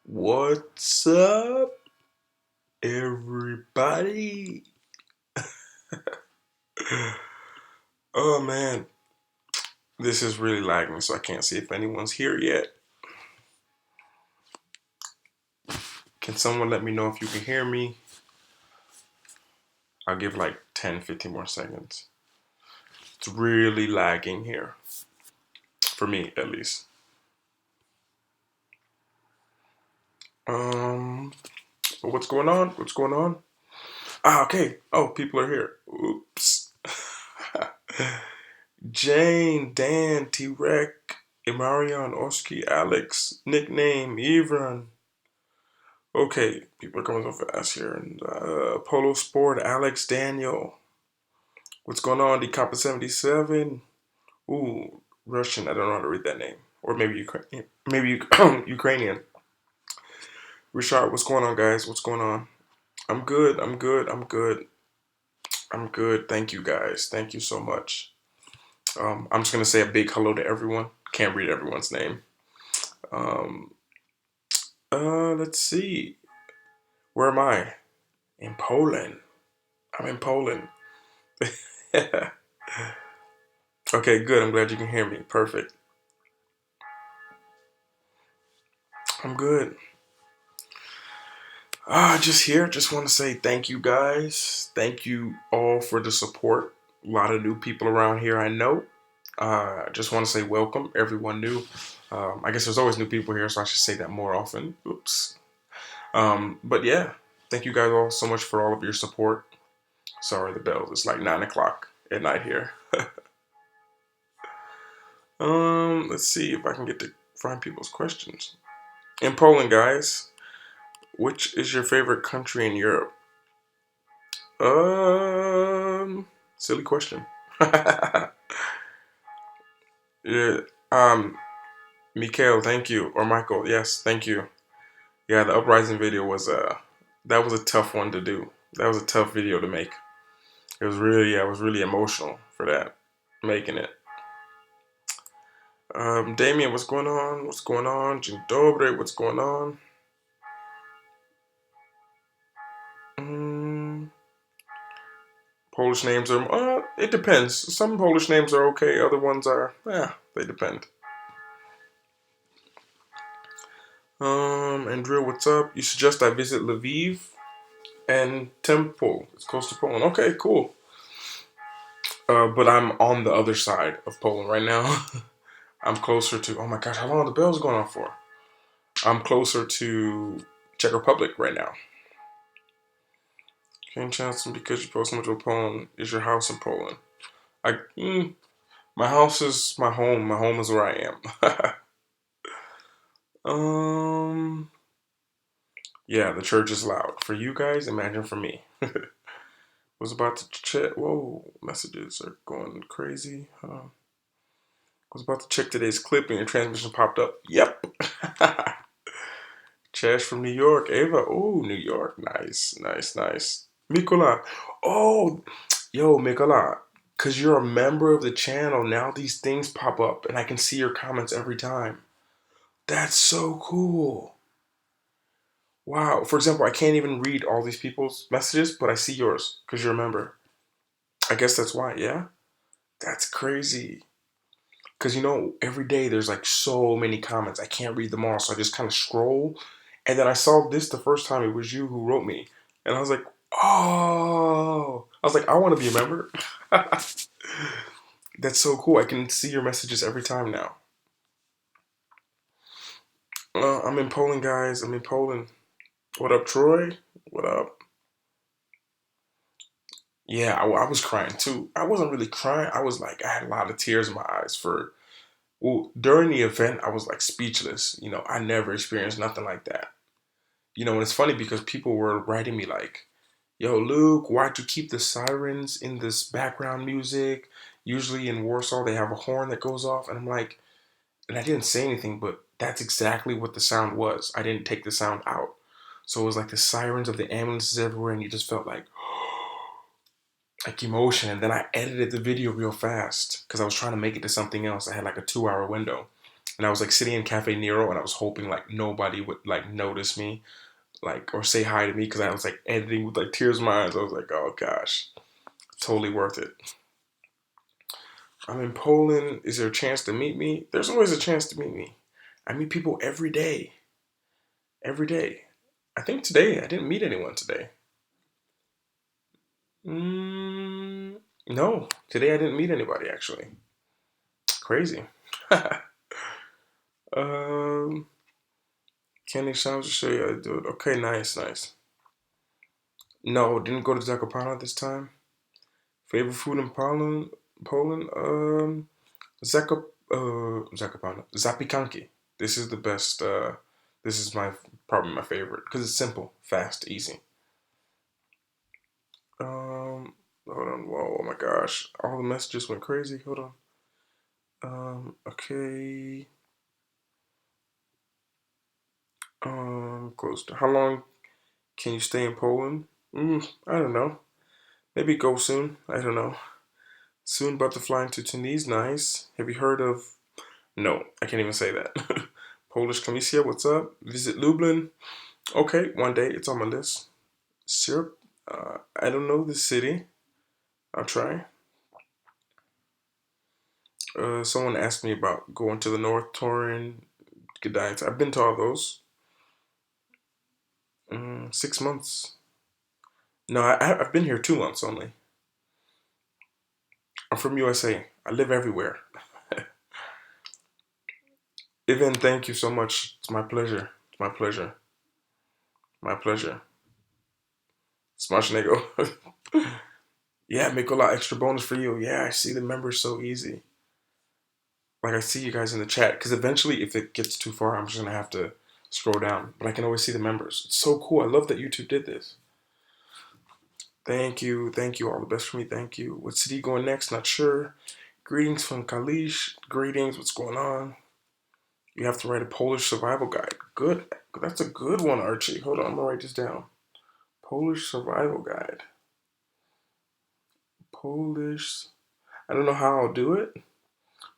What's up, everybody? Oh man, this is really lagging, so I can't see if anyone's here yet. Can someone let me know if you can hear me? I'll give like 10, 15 more seconds. It's really lagging here, for me at least. Um, but what's going on? What's going on? Ah, okay. Oh, people are here. Oops. Jane, Dan, T-Rec, Imarion, Oski, Alex, nickname, Evran. Okay, people are coming so fast here. And Polo Sport, Alex Daniel. What's going on? Decopper 77. Ooh, Russian. I don't know how to read that name. Or maybe Ukrainian. Maybe Ukrainian. Richard, what's going on, guys? What's going on? I'm good. I'm good. I'm good. I'm good. Thank you, guys. Thank you so much. I'm just gonna say a big hello to everyone. Can't read everyone's name. Um, let's see. Where am I? In Poland. I'm in Poland. Okay, good. I'm glad you can hear me. Perfect. I'm good. Just here. Just want to say thank you guys. Thank you all for the support. A lot of new people around here I know. Just want to say welcome, everyone new. I guess there's always new people here, so I should say that more often. Oops. But yeah, thank you guys all so much for all of your support. Sorry, the bells. It's like 9 o'clock at night here. Let's see if I can get to find people's questions. In Poland, guys, which is your favorite country in Europe? Um, Silly question. Yeah. Um, Mikhail, thank you. Or Michael, yes, thank you. Yeah, the uprising video was that was a tough one to do. That was a tough video to make. It was really, yeah, I was really emotional for that, making it. Damien, what's going on? What's going on? Dzień dobry, what's going on? Mm, Polish names are, it depends. Some Polish names are okay, other ones are, they depend. Andrew, what's up? You suggest I visit Lviv and Temple. It's close to Poland. Okay, cool. But I'm on the other side of Poland right now. I'm closer to, oh my gosh, how long are the bells going on for? I'm closer to Czech Republic right now. King Chancellor, because you post so much of Poland, is your house in Poland? I, my house is my home. My home is where I am. Yeah, the church is loud. For you guys, imagine for me. Was about to check. Whoa, messages are going crazy. Was about to check today's clip and your transmission popped up. Yep. Chash from New York. Ava. Oh, New York. Nice, nice, nice. Mikola. Oh, yo, Mikola. Because you're a member of the channel, now these things pop up and I can see your comments every time. That's so cool. Wow. For example, I can't even read all these people's messages, but I see yours because you're a member. I guess that's why, yeah? That's crazy. Because, every day there's like so many comments. I can't read them all. So I just kind of scroll. And then I saw this the first time. It was you who wrote me. And I was like, oh. I was like, I want to be a member. That's so cool. I can see your messages every time now. I'm in Poland, guys. I'm in Poland. What up, Troy? What up? Yeah, I was crying too. I wasn't really crying. I was like, I had a lot of tears in my eyes for, well, during the event, I was like speechless. I never experienced nothing like that. And it's funny because people were writing me like, yo, Luke, why'd you keep the sirens in this background music? Usually in Warsaw, they have a horn that goes off. And I'm like, and I didn't say anything, but that's exactly what the sound was. I didn't take the sound out. So it was like the sirens of the ambulances everywhere, and you just felt like emotion. And then I edited the video real fast because I was trying to make it to something else. I had like a 2-hour window. and I was like sitting in Cafe Nero, and I was hoping like nobody would like notice me, like or say hi to me because I was like editing with like tears in my eyes. I was like, oh gosh, totally worth it. I'm in Poland. Is there a chance to meet me? There's always a chance to meet me. I meet people every day. Every day. I think today I didn't meet anyone today. No, today I didn't meet anybody actually. Crazy. um, Kenny sounds to show you how to do it. Okay, nice, nice. No, didn't go to Zakopane this time. Favorite food in Poland? Poland? Zakopane. Zapikanki. This is the best. This is my probably my favorite because it's simple, fast, easy. Hold on. Whoa, oh my gosh, all the messages went crazy. Hold on. Okay. Close to how long can you stay in Poland? I don't know. Maybe go soon. I don't know. Soon about to fly into Tunis. Nice. Have you heard of? No, I can't even say that. Polish Comisia, what's up? Visit Lublin. Okay, one day it's on my list. Syrup. I don't know the city. I'll try. Someone asked me about going to the North Torin, Gdańsk. I've been to all those. 6 months. No, I've been here 2 months only. I'm from USA. I live everywhere. Ivan, thank you so much. It's my pleasure. It's my pleasure. My pleasure. Smash Yeah, make a lot extra bonus for you. Yeah, I see the members so easy. Like I see you guys in the chat because eventually, if it gets too far, I'm just gonna have to scroll down. But I can always see the members. It's so cool. I love that YouTube did this. Thank you. All the best for me. Thank you. What city going next? Not sure. Greetings from Kalisz. Greetings. What's going on? You have to write a Polish survival guide. Good. That's a good one, Archie. Hold on. I'm gonna write this down. Polish survival guide. Polish. I don't know how I'll do it,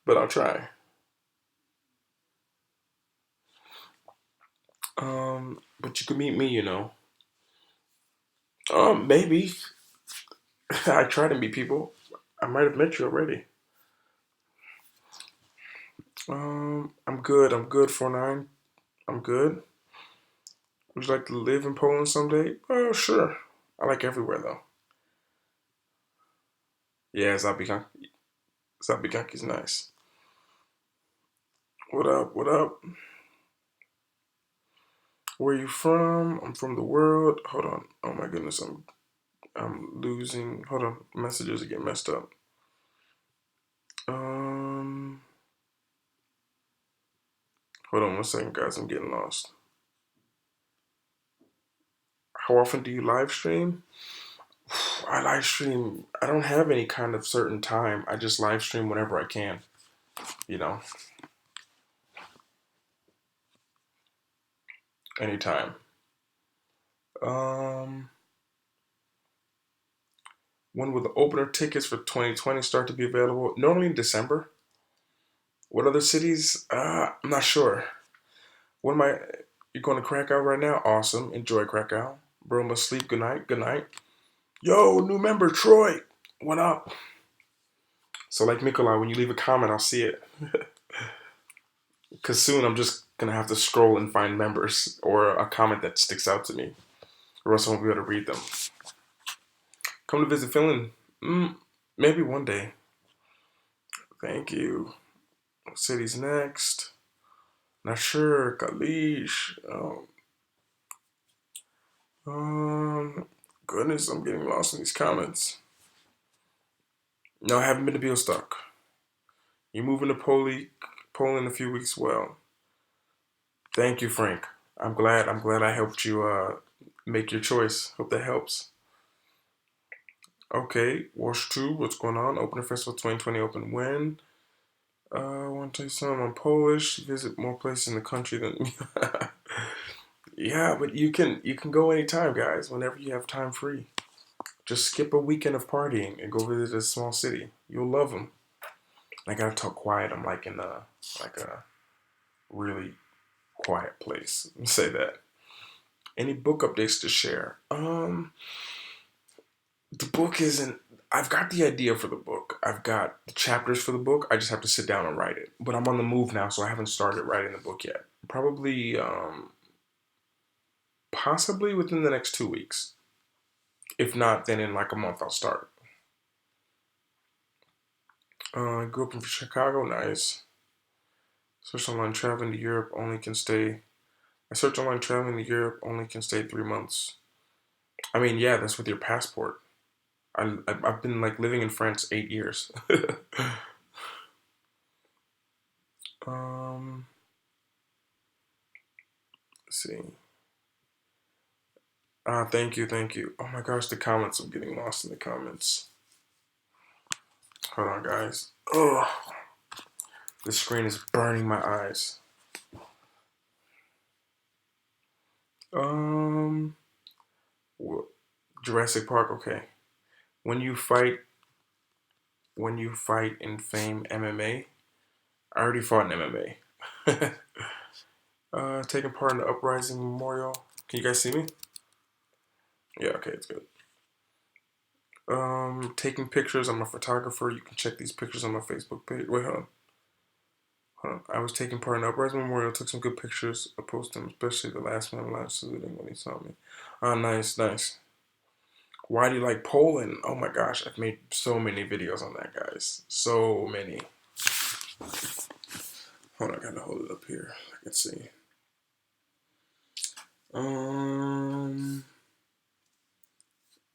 but I'll try. But you can meet me, you know. Maybe. I try to meet people. I might have met you already. I'm good. I'm good, 49. I'm good. Would you like to live in Poland someday? Oh, sure. I like everywhere though. Yeah, Zabikanki's nice. What up? What up? Where you from? I'm from the world. Hold on. Oh my goodness, I'm losing. Hold on. Messages are getting messed up. Um, Hold on 1 second, guys. I'm getting lost. How often do you live stream? I live stream. I don't have any kind of certain time. I just live stream whenever I can. You know, anytime. Um, when will the opener tickets for 2020 start to be available? Normally in December. What other cities? I'm not sure. What am I? You going to Krakow right now? Awesome. Enjoy Krakow. Bro must sleep. Good night. Good night. Yo, new member Troy. What up? So like Mikolai, when you leave a comment, I'll see it. Cause soon I'm just gonna have to scroll and find members or a comment that sticks out to me, or else I won't be able to read them. Come to visit Finland. Maybe one day. Thank you. What city's next? Not sure. Kalisz. Um, Goodness, I'm getting lost in these comments. No, I haven't been to Bielstock. You moving to Poland in a few weeks? Well, thank you, Frank. I'm glad I helped you make your choice. Hope that helps. Okay, Wash 2, what's going on? Opener Festival 2020 open when? I want to tell you something. I'm Polish. Visit more places in the country than. Yeah, but you can go anytime, guys. Whenever you have time free, just skip a weekend of partying and go visit a small city. You'll love them. I gotta talk quiet. I'm like in a like a really quiet place. Let's say that. Any book updates to share? The book isn't. I've got the idea for the book. I've got the chapters for the book. I just have to sit down and write it. But I'm on the move now, so I haven't started writing the book yet. Probably, possibly within the next 2 weeks. If not, then in like a month I'll start. I grew up in Chicago. Nice. Search online traveling to Europe only can stay. I search online traveling to Europe only can stay 3 months. I mean, yeah, that's with your passport. I've been like living in France 8 years. um, let's see. Thank you, thank you. Oh my gosh, the comments. I'm getting lost in the comments. Hold on, guys. Oh, the screen is burning my eyes. Um, Jurassic Park. Okay. When you fight, when you fight in Fame MMA, I already fought in MMA. Taking part in the Uprising Memorial. Can you guys see me? Yeah. Okay, it's good. Taking pictures. I'm a photographer. You can check these pictures on my Facebook page. Wait, hold on. I was taking part in the Uprising Memorial, took some good pictures. I posted them, especially the last man alive saluting when he saw me. Oh, nice, nice. Why do you like Poland? Oh my gosh, I've made so many videos on that, guys. So many. Hold on, I gotta hold it up here. I can see. Um,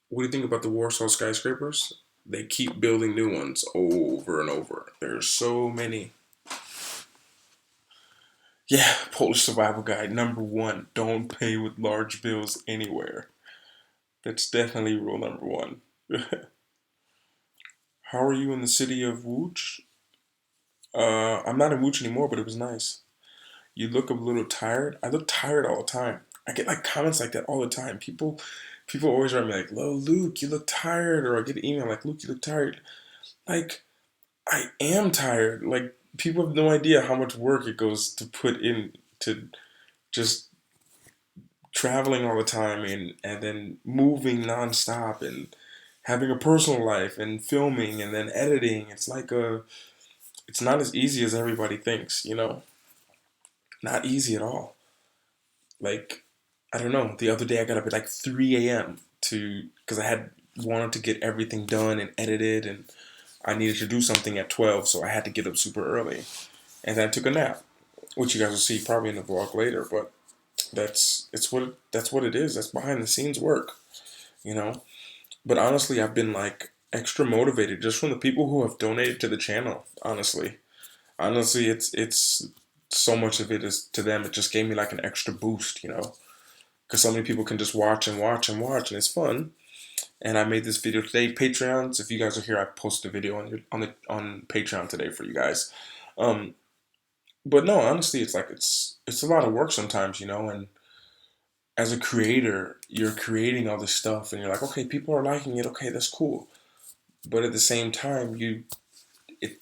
what do you think about the Warsaw skyscrapers? They keep building new ones over and over. There's so many. Yeah, Polish Survival Guide #1. Don't pay with large bills anywhere. That's definitely rule #1. How are you in the city of Łódź? I'm not in Łódź anymore, but it was nice. You look a little tired. I look tired all the time. I get like comments like that all the time. People always write me like, "Lo, Luke, you look tired," or I get an email like, "Luke, you look tired." Like, I am tired. Like, people have no idea how much work it goes to put in to just traveling all the time and then moving nonstop and having a personal life and filming and then editing. It's not as easy as everybody thinks, you know? Not easy at all. Like, I don't know. The other day I got up at like 3 a.m. because I had wanted to get everything done and edited, and I needed to do something at 12, so I had to get up super early. And then I took a nap, which you guys will see probably in the vlog later, but that's what it is. That's behind the scenes work, you know? But honestly, I've been like extra motivated just from the people who have donated to the channel, honestly. Honestly, it's so much of it is to them. It just gave me like an extra boost, you know, because so many people can just watch and watch and watch, and it's fun. And I made this video today. Patreons, if you guys are here, I posted a video on Patreon today for you guys. Um, but no, honestly, it's a lot of work sometimes, you know. And as a creator, you're creating all this stuff, and you're like, okay, people are liking it. Okay, that's cool. But at the same time, it,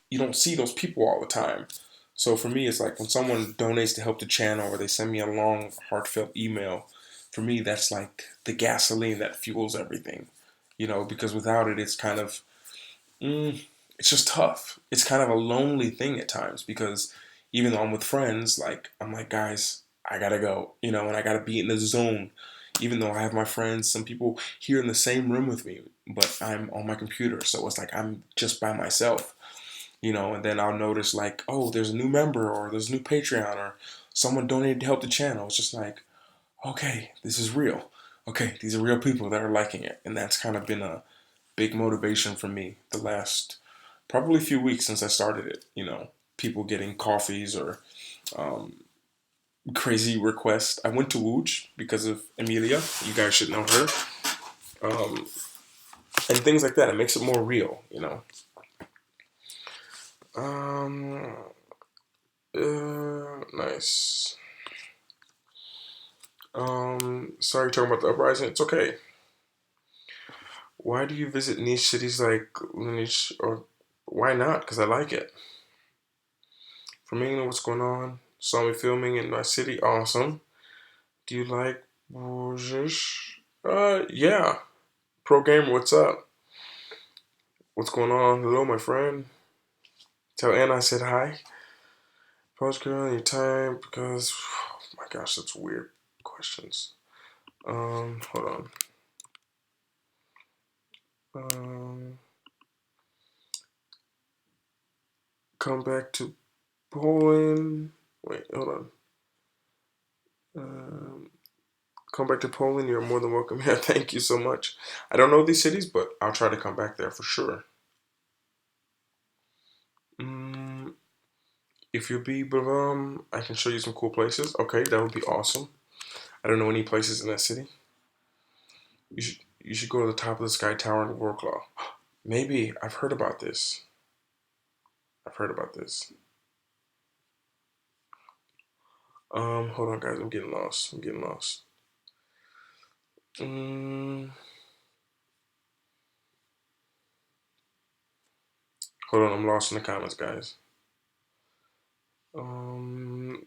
you don't see those people all the time. So for me, it's like when someone donates to help the channel or they send me a long, heartfelt email, for me, that's like the gasoline that fuels everything, you know, because without it, it's kind of, it's just tough. It's kind of a lonely thing at times because even though I'm with friends, like, I'm like, guys, I gotta go, you know, and I gotta be in the zone. Even though I have my friends, some people here in the same room with me, but I'm on my computer. So it's like I'm just by myself, you know, and then I'll notice like, oh, there's a new member or there's a new Patreon or someone donated to help the channel. It's just like, okay, this is real. Okay, these are real people that are liking it. And that's kind of been a big motivation for me the last probably few weeks since I started it. You know, people getting coffees or um, crazy requests. I went to Łódź because of Emilia. You guys should know her. Um, and things like that. It makes it more real, you know. Um, nice. Sorry, talking about the uprising. It's okay. Why do you visit niche cities like niche or why not? Because I like it. From England, what's going on? Saw me filming in my city. Awesome. Do you like Borges? Yeah. Pro Gamer, what's up? What's going on? Hello, my friend. Tell Anna I said hi. Post girl, any time because oh my gosh, that's weird questions. Hold on. Um, come back to Poland. Wait, hold on. Um, come back to Poland. You're more than welcome here. Thank you so much. I don't know these cities, but I'll try to come back there for sure. Mm, if you be I can show you some cool places. Okay, that would be awesome. I don't know any places in that city. You should go to the top of the Sky Tower in Wroclaw. Maybe I've heard about this. I've heard about this. Hold on, guys. I'm getting lost. I'm getting lost. Mm, hold on. I'm lost in the comments, guys. Where am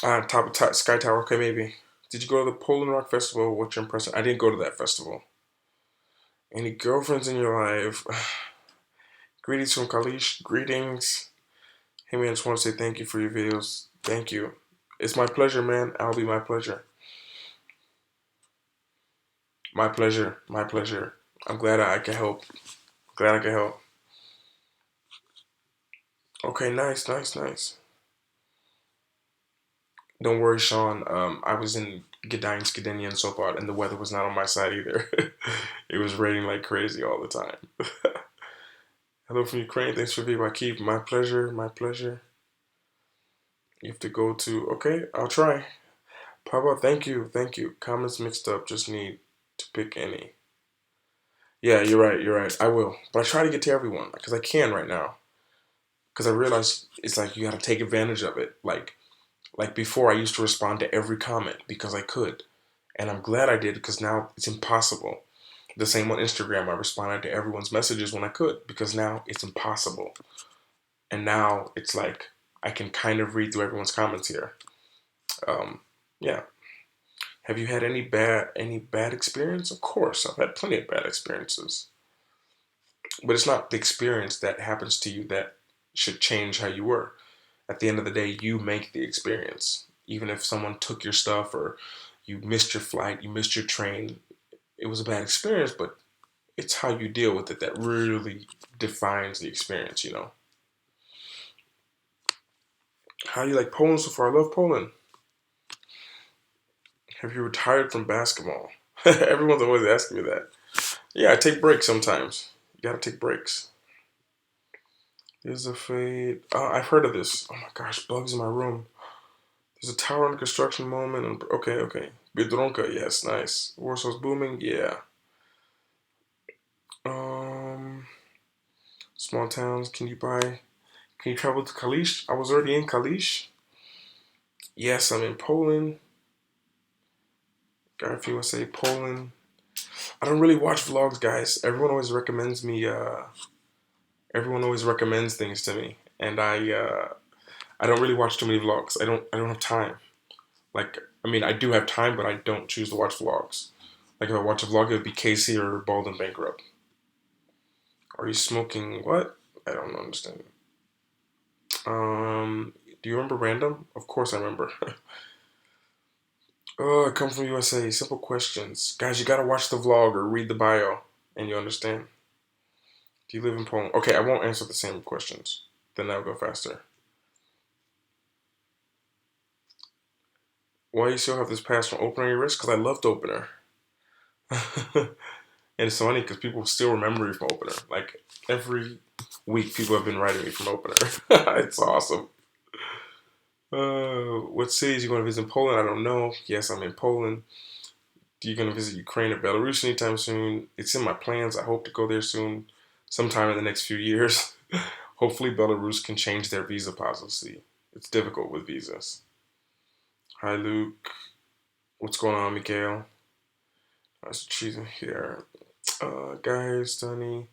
I? Top of Sky Tower. Okay, maybe. Did you go to the Poland Rock Festival? What's your impression? I didn't go to that festival. Any girlfriends in your life? Greetings from Kalish. Greetings. Hey man, I just want to say thank you for your videos. Thank you. It's my pleasure, man. I'll be my pleasure. My pleasure. My pleasure. I'm glad I can help. Glad I can help. Okay, nice, nice, nice. Don't worry, Sean. I was in Gdańsk, Gdynia, so far, and the weather was not on my side either. It was raining like crazy all the time. Hello from Ukraine. Thanks for being my keep. My pleasure. My pleasure. You have to go to. Okay, I'll try. Papa, thank you. Thank you. Comments mixed up. Just need to pick any. Yeah, you're right. You're right. I will. But I try to get to everyone because I can right now. Because I realize it's like you got to take advantage of it. Like before, I used to respond to every comment because I could. And I'm glad I did because now it's impossible. The same on Instagram, I responded to everyone's messages when I could because now it's impossible. And now it's like I can kind of read through everyone's comments here. Um, yeah. Have you had any bad experience? Of course, I've had plenty of bad experiences. But it's not the experience that happens to you that should change how you were. At the end of the day, you make the experience. Even if someone took your stuff or you missed your flight, you missed your train, it was a bad experience, but it's how you deal with it that really defines the experience, you know. How do you like Poland so far? I love Poland. Have you retired from basketball? Everyone's always asking me that. Yeah, I take breaks sometimes. You gotta take breaks. There's a fade. I've heard of this. Oh my gosh, bugs in my room. There's a tower under construction moment. Okay, okay. Biedronka, yes, nice. Warsaw's booming, yeah. Um, small towns. Can you travel to Kalisz? I was already in Kalisz. Yes, I'm in Poland. If you want to say Poland. I don't really watch vlogs, guys. Everyone always recommends things to me, and I don't really watch too many vlogs. I don't have time. Like, I mean, I do have time, but I don't choose to watch vlogs. Like, if I watch a vlog, it would be Casey or Bald and Bankrupt. Are you smoking what? I don't understand. Do you remember Random? Of course I remember. Oh, I come from USA. Simple questions. Guys, you gotta watch the vlog or read the bio, and you understand. Do you live in Poland? Okay, I won't answer the same questions. Then that'll go faster. Why you still have this pass from opener on your wrist? Because I loved opener. And it's funny because people still remember me from opener. Like every week, people have been writing me from opener. It's awesome. What cities you going to visit in Poland? I don't know. Yes, I'm in Poland. Do you going to visit Ukraine or Belarus anytime soon? It's in my plans. I hope to go there soon, sometime in the next few years. Hopefully, Belarus can change their visa policy. It's difficult with visas. Hi, Luke. What's going on, Miguel? That's cheesing here. Guys, Dunny.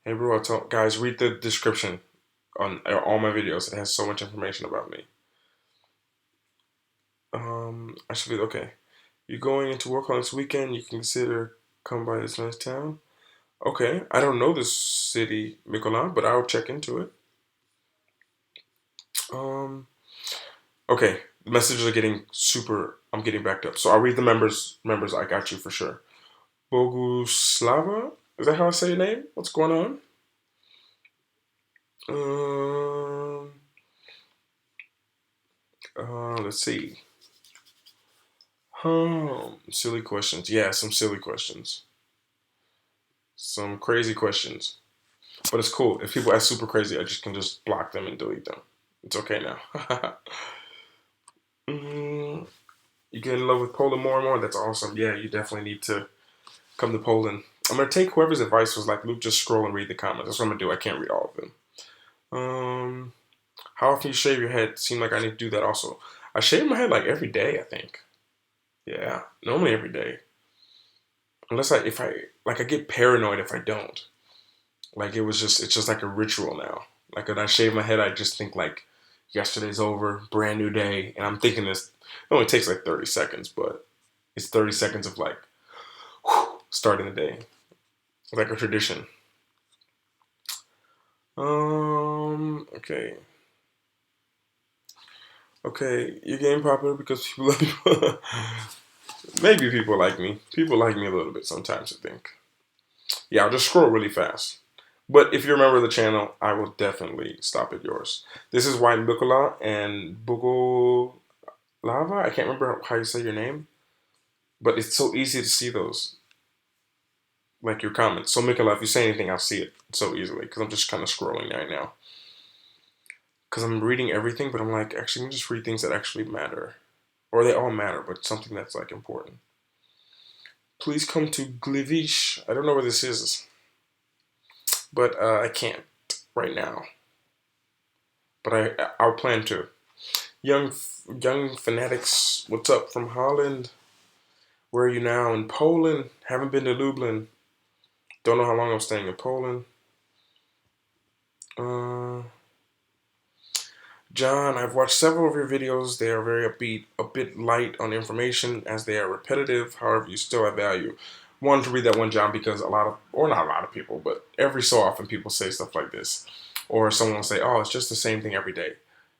Hey, bro, guys, read the description. on all my videos. It has so much information about me. I should be okay. You're going into work on this weekend. You can consider come by this nice town. Okay, I don't know this city, Mikolan, but I'll check into it. Um, okay, the messages are getting super. I'm getting backed up, so I'll read the members. Members, I got you for sure. Boguslava, is that how I say your name? What's going on? Um, let's see. Silly questions. Yeah, some silly questions. Some crazy questions. But it's cool. If people ask super crazy, I just can just block them and delete them. It's okay now. mm, you get in love with Poland more and more. That's awesome. Yeah, you definitely need to come to Poland. I'm gonna take whoever's advice was like, Luke, just scroll and read the comments. That's what I'm gonna do. I can't read all of them. Um, how often you shave your head? Seem like I need to do that also. I shave my head like every day. I think. Yeah, normally every day. Unless if I like, I get paranoid if I don't. Like it's just like a ritual now. Like when I shave my head, I just think like yesterday's over, brand new day, and I'm thinking this. It only takes like 30 seconds, but it's 30 seconds of like starting the day, like a tradition. Okay, okay, you're getting popular because people like you. Maybe people like me. People like me a little bit sometimes, I think. Yeah, I'll just scroll really fast. But if you're a member of the channel, I will definitely stop at yours. This is White Bukola and Bugolava. I can't remember how you say your name, but it's so easy to see those, like your comments. So Mikola, if you say anything, I'll see it so easily because I'm just kind of scrolling right now. Because I'm reading everything, but I'm like, actually, let me just read things that actually matter. Or they all matter, but something that's like important. Please come to Glivish. I don't know where this is, but I can't right now. But I'll plan to. Young fanatics, what's up from Holland? Where are you now? In Poland. Haven't been to Lublin. Don't know how long I'm staying in Poland. Uh, John, I've watched several of your videos. They are very upbeat, a bit light on information as they are repetitive. However, you still have value. Wanted to read that one, John, because a lot of, or not a lot of people, but every so often people say stuff like this. Or someone will say, oh, it's just the same thing every day.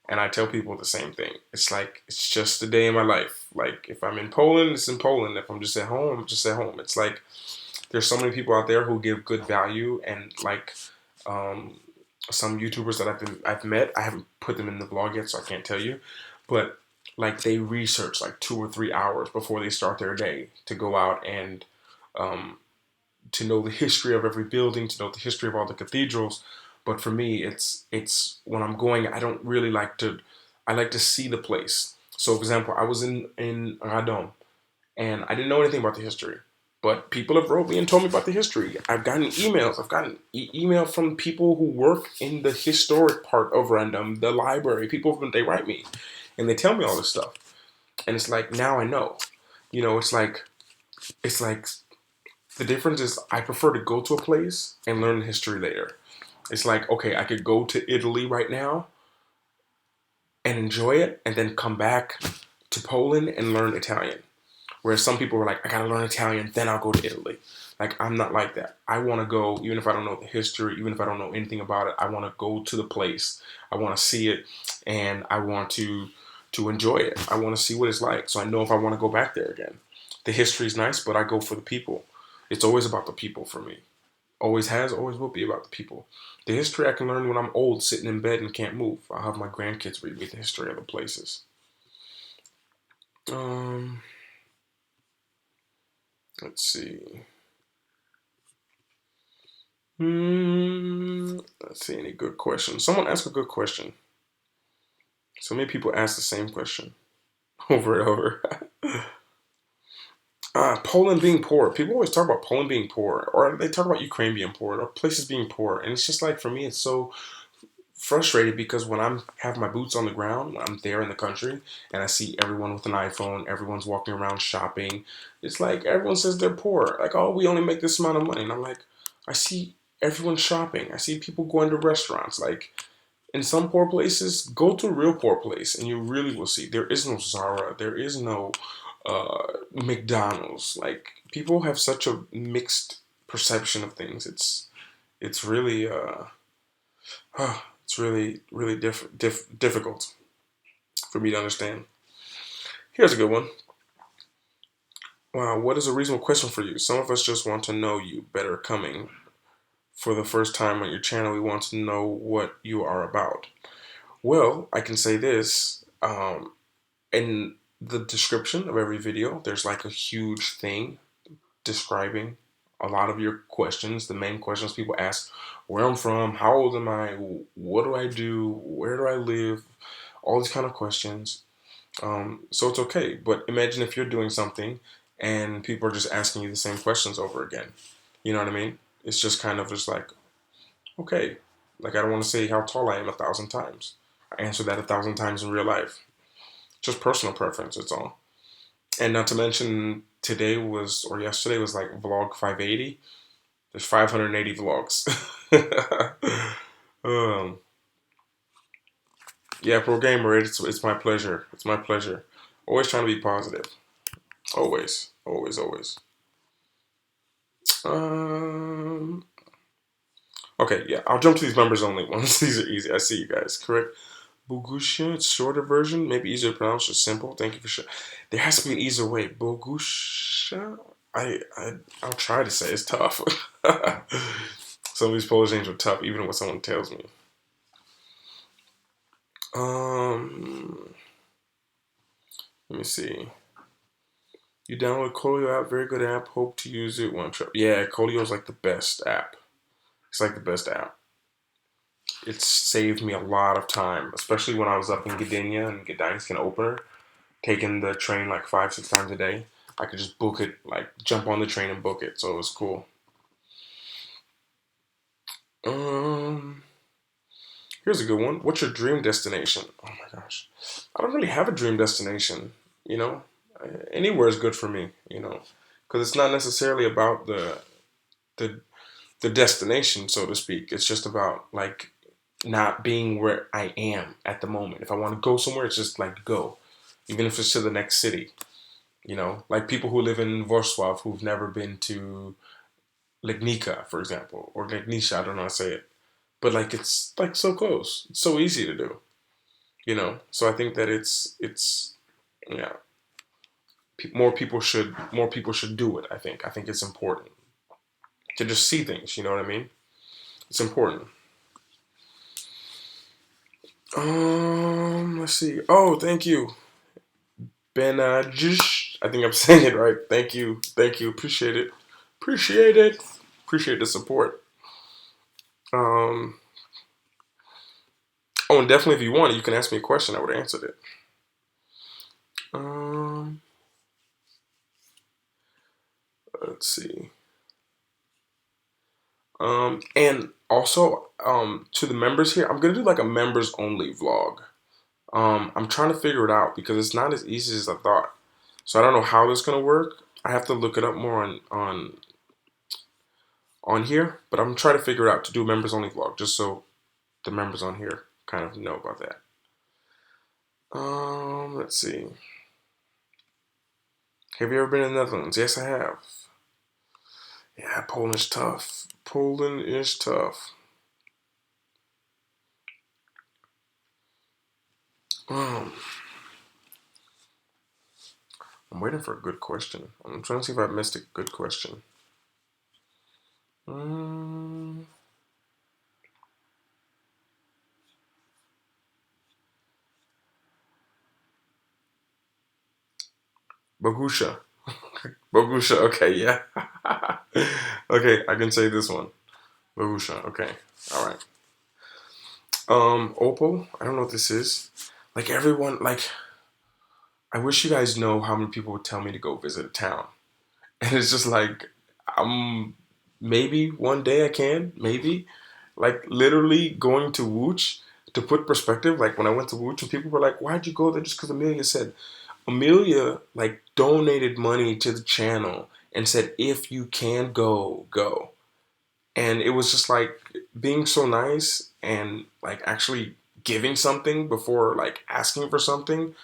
And I tell people the same thing. It's like, it's just a day in my life. Like, if I'm in Poland, it's in Poland. If I'm just at home, I'm just at home. It's like, there's so many people out there who give good value and like, um, some YouTubers that I've met. I haven't put them in the vlog yet, so I can't tell you. But like they research like 2 or 3 hours before they start their day to go out and um, to know the history of every building, to know the history of all the cathedrals. But for me, it's when I'm going, I don't really like to. I like to see the place. So, for example, I was in Radom, and I didn't know anything about the history. But people have wrote me and told me about the history. I've gotten emails. I've gotten email from people who work in the historic part of Random, the library. People they write me, and they tell me all this stuff. And it's like now I know. You know, it's like the difference is I prefer to go to a place and learn the history later. It's like okay, I could go to Italy right now and enjoy it, and then come back to Poland and learn Italian. Whereas some people were like, I gotta learn Italian, then I'll go to Italy. Like, I'm not like that. I wanna go, even if I don't know the history, even if I don't know anything about it, I wanna go to the place. I wanna see it, and I want to enjoy it. I wanna see what it's like, so I know if I wanna go back there again. The history is nice, but I go for the people. It's always about the people for me. Always has, always will be about the people. The history I can learn when I'm old, sitting in bed and can't move. I'll have my grandkids read me the history of the places. Um, let's see. Let's see any good questions. Someone ask a good question. So many people ask the same question over and over. Poland being poor. People always talk about Poland being poor, or they talk about Ukraine being poor, or places being poor, and it's just like for me, it's so frustrated because when I'm have my boots on the ground, when I'm there in the country, and I see everyone with an iPhone, everyone's walking around shopping. It's like everyone says they're poor. Like, oh, we only make this amount of money, and I'm like, I see everyone shopping. I see people going to restaurants. Like, In some poor places, go to a real poor place and you really will see there is no Zara, there is no McDonald's. Like people have such a mixed perception of things. It's really it's really difficult for me to understand. Here's a good one. Wow, what is a reasonable question for you? Some of us just want to know you better coming for the first time on your channel. We want to know what you are about. Well, I can say this. In the description of every video, there's like a huge thing describing a lot of your questions, the main questions people ask: where I'm from, how old am I, what do I do, where do I live, all these kind of questions. So it's okay. But imagine if you're doing something and people are just asking you the same questions over again. You know what I mean? It's just kind of just like, okay, like I don't want to say how tall I am 1,000 times. I answer that 1,000 times in real life. Just personal preference, it's all. And not to mention, today was, or yesterday was like vlog 580. There's 580 vlogs. um, yeah, pro gamer, it's my pleasure. It's my pleasure. Always trying to be positive. Always, always, always. Um, okay, yeah, I'll jump to these members only ones. These are easy. I see you guys. Correct. Bogusha, it's shorter version, maybe easier to pronounce, just simple. Thank you for sure. There has to be an easier way. Bogusha. I'll try to say it's tough. Some of these Polish names are tough, even what someone tells me. Let me see. You download Kolio app, very good app. Hope to use it one trip. Yeah, Kolio is like the best app. It's like the best app. It's saved me a lot of time, especially when I was up in Gdynia and Gdańsk and Opener, taking the train like 5, 6 times a day. I could just book it, like jump on the train and book it. So it was cool. Um, Here's a good one. What's your dream destination? Oh my gosh, I don't really have a dream destination. You know, anywhere is good for me. You know, because it's not necessarily about the the destination, so to speak. It's just about like not being where I am at the moment. If I want to go somewhere, it's just like go, even if it's to the next city. You know, like people who live in Wrocław who've never been to Legnica, for example, or Legnica. I don't know how to say it, but like it's like so close. It's so easy to do. You know, so I think that it's yeah. More people should do it. I think it's important to just see things. You know what I mean? It's important. Let's see. Oh, thank you, Benajish. I think I'm saying it right. Thank you. Appreciate it. Appreciate it. Appreciate the support. Um, oh, and definitely, if you want it, you can ask me a question. I would have answered it. Um, let's see. And also, to the members here, I'm gonna do like a members only vlog. I'm trying to figure it out because it's not as easy as I thought. So I don't know how this is gonna work. I have to look it up more on here, but I'm trying to figure it out to do a members only vlog just so the members on here kind of know about that. Let's see. Have you ever been in the Netherlands? Yes, I have. Yeah, Poland is tough. Poland is tough. Um, I'm waiting for a good question. I'm trying to see if I missed a good question. Um, Bogusha. Bogusha, okay, yeah. Okay, I can say this one. Bogusha, okay. Alright. Opal, I don't know what this is. Like everyone, like, I wish you guys know how many people would tell me to go visit a town. And it's just like, maybe one day I can, maybe. Like literally going to Wooch, to put perspective, like when I went to Wooch and people were like, why'd you go there? Just because Amelia said. Amelia like donated money to the channel and said, if you can go, go. And it was just like being so nice. and like actually giving something before like asking for something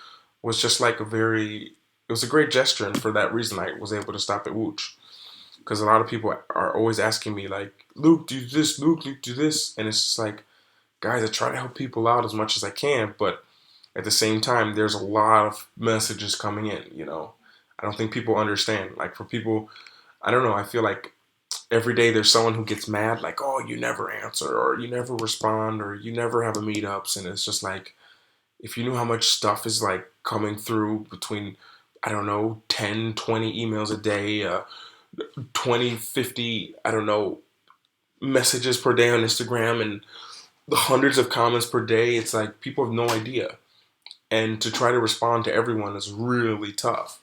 was just like it was a great gesture, and for that reason I was able to stop at Wooch. Because a lot of people are always asking me like, Luke, do this, Luke, do this, and it's just like, guys, I try to help people out as much as I can, but at the same time, there's a lot of messages coming in. I don't think people understand. Like for people, I don't know. I feel like every day there's someone who gets mad, like, oh, you never answer, or you never respond, or you never have a meetups, and it's just like, if you knew how much stuff is like coming through between, I don't know, 10, 20 emails a day, 20, 50, I don't know, messages per day on Instagram, and the hundreds of comments per day, it's like people have no idea. And to try to respond to everyone is really tough,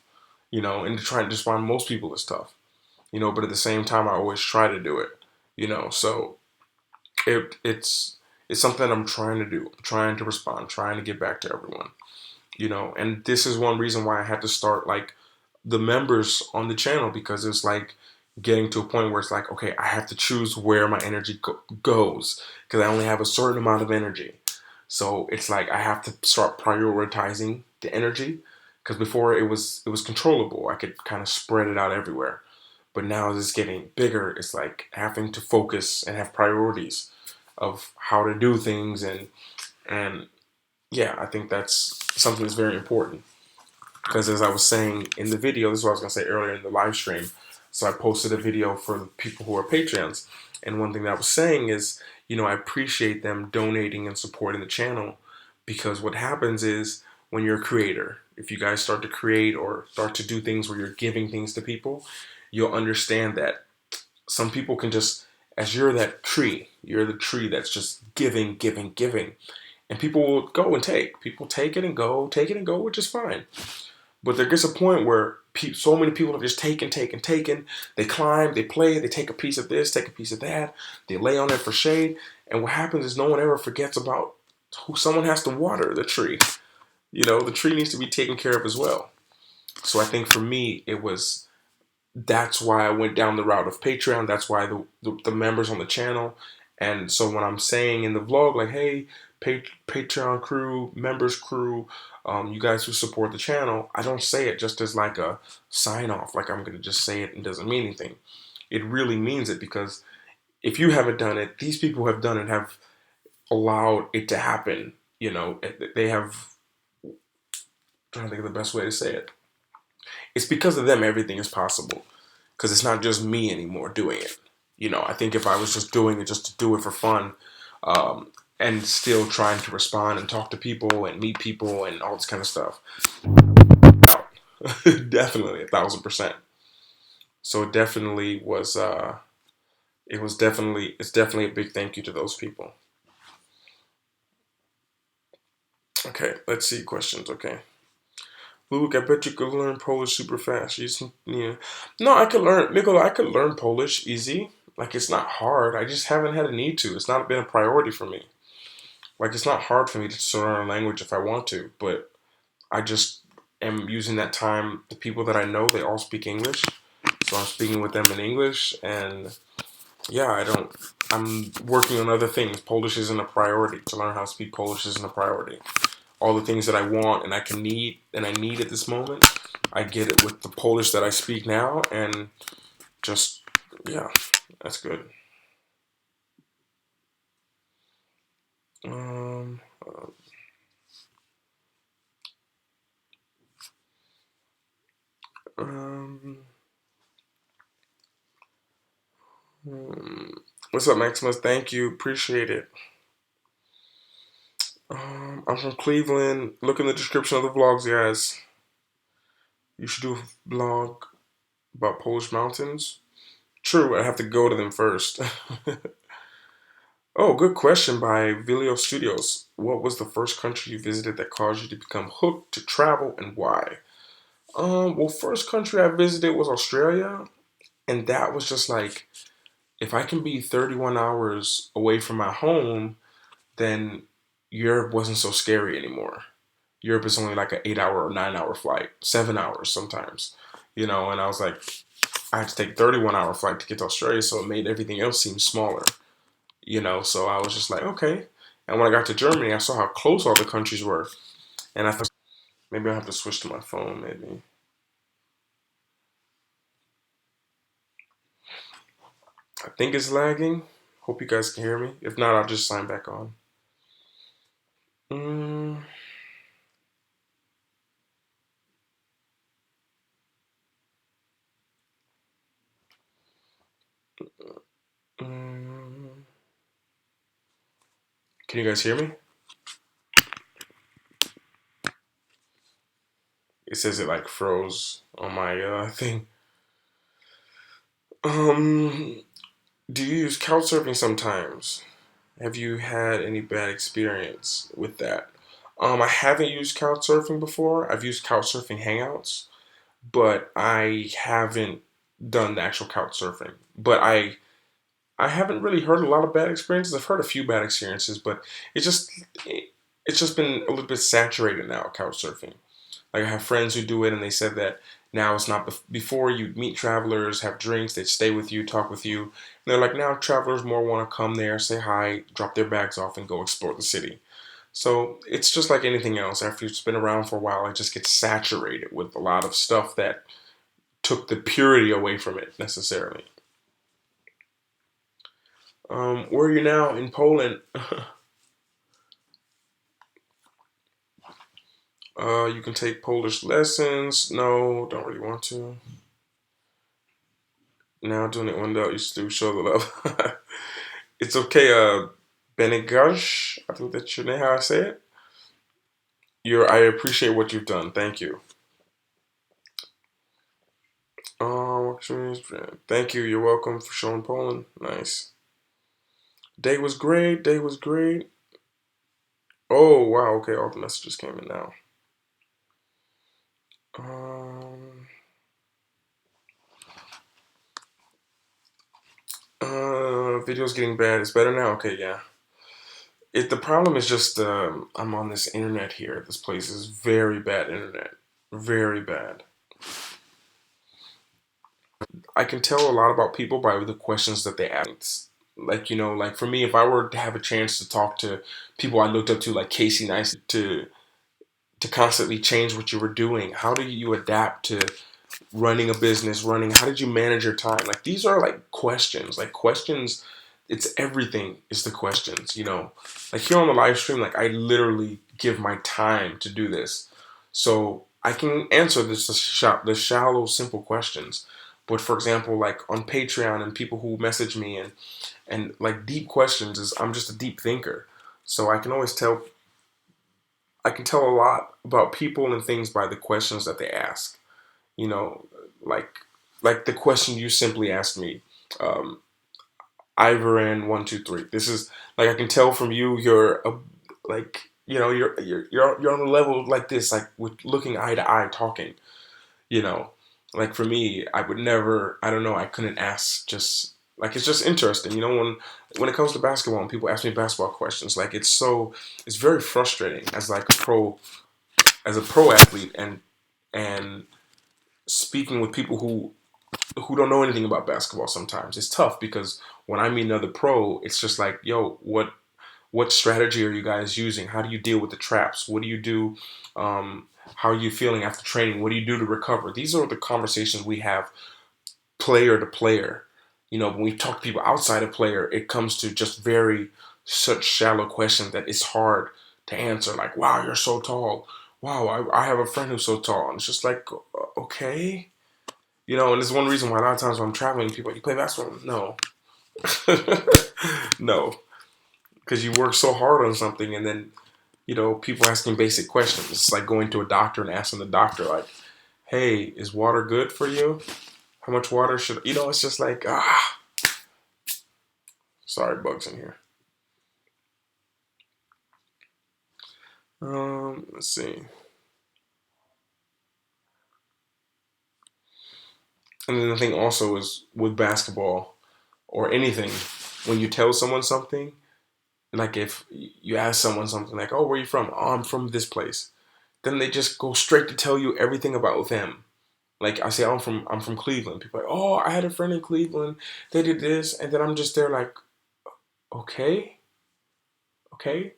and to try to respond to most people is tough, but at the same time, I always try to do it, so it's something that I'm trying to do. I'm trying to respond, trying to get back to everyone, and this is one reason why I had to start like the members on the channel, because it's like getting to a point where it's like, okay, I have to choose where my energy goes, because I only have a certain amount of energy. So it's like I have to start prioritizing the energy, because before it was controllable. I could kind of spread it out everywhere. But now as it's getting bigger, it's like having to focus and have priorities of how to do things, and yeah, I think that's something that's very important. Because as I was saying in the video, this is what I was gonna say earlier in the live stream. So I posted a video for the people who are Patreons, and one thing that I was saying is, I appreciate them donating and supporting the channel, because what happens is when you're a creator, if you guys start to create or start to do things where you're giving things to people, you'll understand that some people can just, as you're the tree that's just giving, giving, giving, and people will go and take. People take it and go, which is fine. But there gets a point where so many people have just taken. They climb, they play, they take a piece of this, take a piece of that. They lay on it for shade. And what happens is no one ever forgets about who someone has to water the tree. The tree needs to be taken care of as well. So I think for me, that's why I went down the route of Patreon. That's why the members on the channel. And so when I'm saying in the vlog, like, hey, Patreon crew, members crew, you guys who support the channel, I don't say it just as like a sign off, like I'm going to just say it and doesn't mean anything. It really means it, because if you haven't done it, these people who have done it have allowed it to happen. They have, I'm trying to think of the best way to say it. It's because of them everything is possible, because it's not just me anymore doing it. I think if I was just doing it just to do it for fun, and still trying to respond and talk to people and meet people and all this kind of stuff, definitely 1,000%. So it definitely was. It's definitely a big thank you to those people. Okay, let's see questions. Okay. Luke, I bet you could learn Polish super fast. Yeah. No, I could learn, Nicola, I could learn Polish easy. Like, it's not hard. I just haven't had a need to. It's not been a priority for me. Like, it's not hard for me to learn a language if I want to, but I just am using that time. The people that I know, they all speak English. So I'm speaking with them in English, and yeah, I'm working on other things. Polish isn't a priority. To learn how to speak Polish isn't a priority. All the things that I want and I need at this moment, I get it with the Polish that I speak now, and just, yeah, that's good. Um, uh, um, what's up, Maximus? Thank you, appreciate it. I'm from Cleveland. Look in the description of the vlogs, guys. You should do a vlog about Polish mountains. True, I have to go to them first. Oh, good question by Vilio Studios. What was the first country you visited that caused you to become hooked to travel, and why? Well, first country I visited was Australia, and that was just like, if I can be 31 hours away from my home, then Europe wasn't so scary anymore. Europe is only like an 8 hour or 9 hour flight, 7 hours sometimes, and I was like, I had to take 31-hour flight to get to Australia, so it made everything else seem smaller. So I was just like, okay. And when I got to Germany, I saw how close all the countries were, and I thought maybe I have to switch to my phone. Maybe I think it's lagging. Hope you guys can hear me. If not, I'll just sign back on. Mm, mm. Can you guys hear me? It says it like froze on my thing. Um, do you use couch surfing sometimes? Have you had any bad experience with that? I haven't used couch surfing before. I've used couch surfing hangouts, but I haven't done the actual couch surfing. But I haven't really heard a lot of bad experiences. I've heard a few bad experiences, but it's just it's just been a little bit saturated now, couch surfing. Like I have friends who do it, and they said that now it's not before you meet travelers, have drinks, they stay with you, talk with you. And they're like now travelers more want to come there, say hi, drop their bags off, and go explore the city. So it's just like anything else. After it's been around for a while, it just gets saturated with a lot of stuff that took the purity away from it necessarily. Where are you now in Poland? You can take Polish lessons. No, don't really want to. Now doing it one day used to show the love. It's okay, Benegash. I think that's your name, how I say it. I appreciate what you've done. Thank you. Thank you. You're welcome for showing Poland. Nice. Day was great. Day was great. Oh wow. Okay, all the messages came in now. Um. Video's getting bad. It's better now. Okay, yeah. The problem is just I'm on this internet here. This place is very bad internet. Very bad. I can tell a lot about people by the questions that they ask. Like like for me, if I were to have a chance to talk to people I looked up to, like Casey Neistat, to constantly change what you were doing, how do you adapt to running a business, how did you manage your time? Like these are like questions. Like questions, it's everything is the questions, Like here on the live stream, like I literally give my time to do this. So I can answer the shallow, simple questions. But for example, like on Patreon and people who message me and like deep questions is I'm just a deep thinker. So I can tell a lot about people and things by the questions that they ask you know, like the question you simply asked me, um, Ivoran 123. This is like I can tell from you, you're like you're on a level like this, like with looking eye to eye, talking. You know, like for me, I would never. I don't know. I couldn't ask just. Like it's just interesting, when it comes to basketball and people ask me basketball questions, like it's very frustrating as a pro athlete and speaking with people who don't know anything about basketball sometimes. It's tough because when I meet another pro, it's just like, yo, what strategy are you guys using? How do you deal with the traps? What do you do? How are you feeling after training? What do you do to recover? These are the conversations we have player to player. When we talk to people outside of player, it comes to just such shallow questions that it's hard to answer. Like, wow, you're so tall. Wow, I have a friend who's so tall. And it's just like, okay. And it's one reason why a lot of times when I'm traveling, people are like, you play basketball? No. No. Because you work so hard on something and then, people asking basic questions. It's like going to a doctor and asking the doctor, like, hey, is water good for you? How much water should, it's just like, sorry, bugs in here. Let's see. And then the thing also is with basketball or anything, when you tell someone something, like if you ask someone something like, oh, where are you from? Oh, I'm from this place. Then they just go straight to tell you everything about them. Like I say, I'm from Cleveland. People are like, oh, I had a friend in Cleveland. They did this, and then I'm just there like, Okay, okay.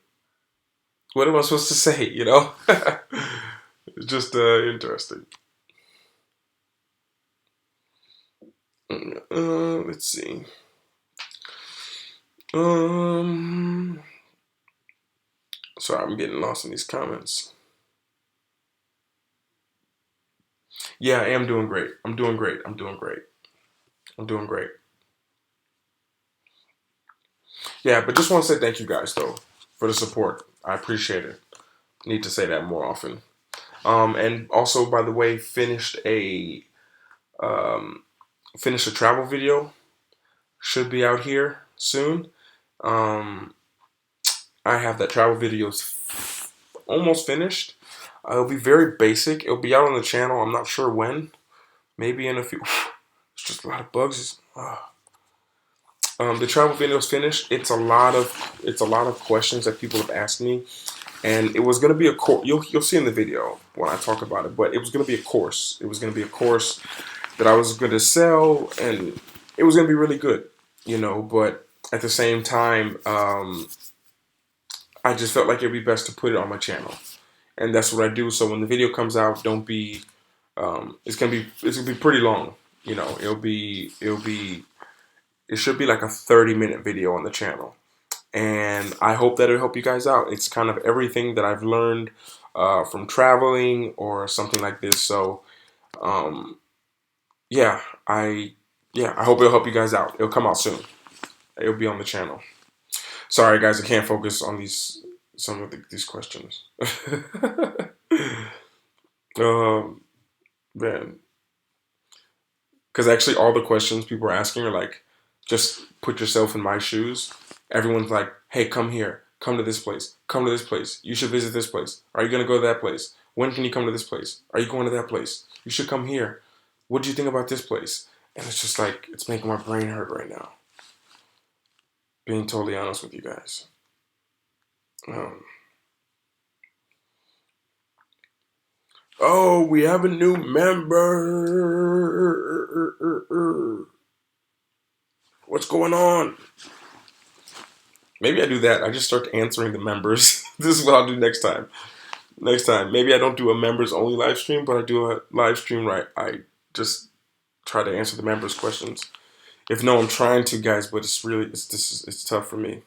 What am I supposed to say? You know, it's just interesting. Let's see. Um, Sorry, I'm getting lost in these comments. Yeah, I am doing great. I'm doing great. I'm doing great. I'm doing great. Yeah, but just want to say thank you guys though for the support. I appreciate it. Need to say that more often. And also, by the way, um, finished a travel video. Should be out here soon. Um, I have that travel videos almost finished. It'll be very basic. It'll be out on the channel. I'm not sure when. Maybe in a few. It's just a lot of bugs. The travel video is finished. It's a lot of questions that people have asked me, and it was gonna be a course. You'll see in the video when I talk about it, but it was gonna be a course. It was gonna be a course that I was gonna sell, and it was gonna be really good, you know. But at the same time, I just felt like it'd be best to put it on my channel, and that's what I do. So when the video comes out, don't be. It's gonna be pretty long. You know, it should be like a 30-minute video on the channel, and I hope that it'll help you guys out. It's kind of everything that I've learned from traveling or something like this. So um, yeah, I hope it'll help you guys out. It'll come out soon. It'll be on the channel. Sorry guys, I can't focus on these questions. um, Man, because actually all the questions people are asking are like, just put yourself in my shoes. Everyone's like, hey, come here, come to this place, come to this place. You should visit this place. Are you gonna go to that place? When can you come to this place? Are you going to that place? You should come here. What do you think about this place? And it's just like it's making my brain hurt right now. Being totally honest with you guys. Um, oh, we have a new member. What's going on? Maybe I do that. I just start answering the members. This is what I'll do next time. Next time, maybe I don't do a members only live stream, but I do a live stream where I just try to answer the members' questions. If no, I'm trying to, guys, but it's tough for me.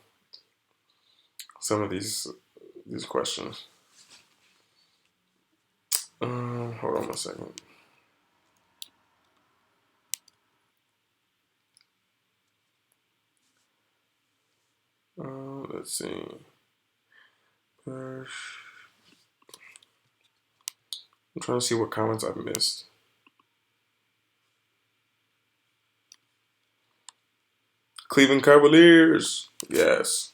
Some of these questions. Hold on one second. Let's see. I'm trying to see what comments I've missed. Cleveland Cavaliers. Yes.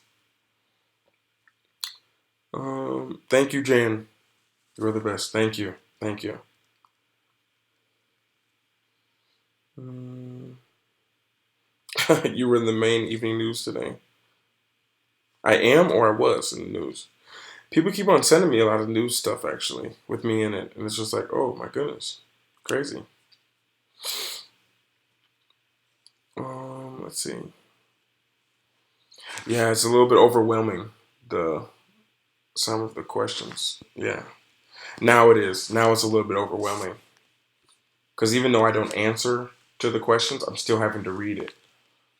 Thank you, Jan. You're the best. Thank you. Thank you. Um, you were in the main evening news today. I am or I was in the news. People keep on sending me a lot of news stuff actually with me in it, and it's just like, oh my goodness, crazy. Let's see. Yeah, it's a little bit overwhelming. The Some of the questions. Yeah. Now it is. Now it's a little bit overwhelming because even though I don't answer to the questions, I'm still having to read it.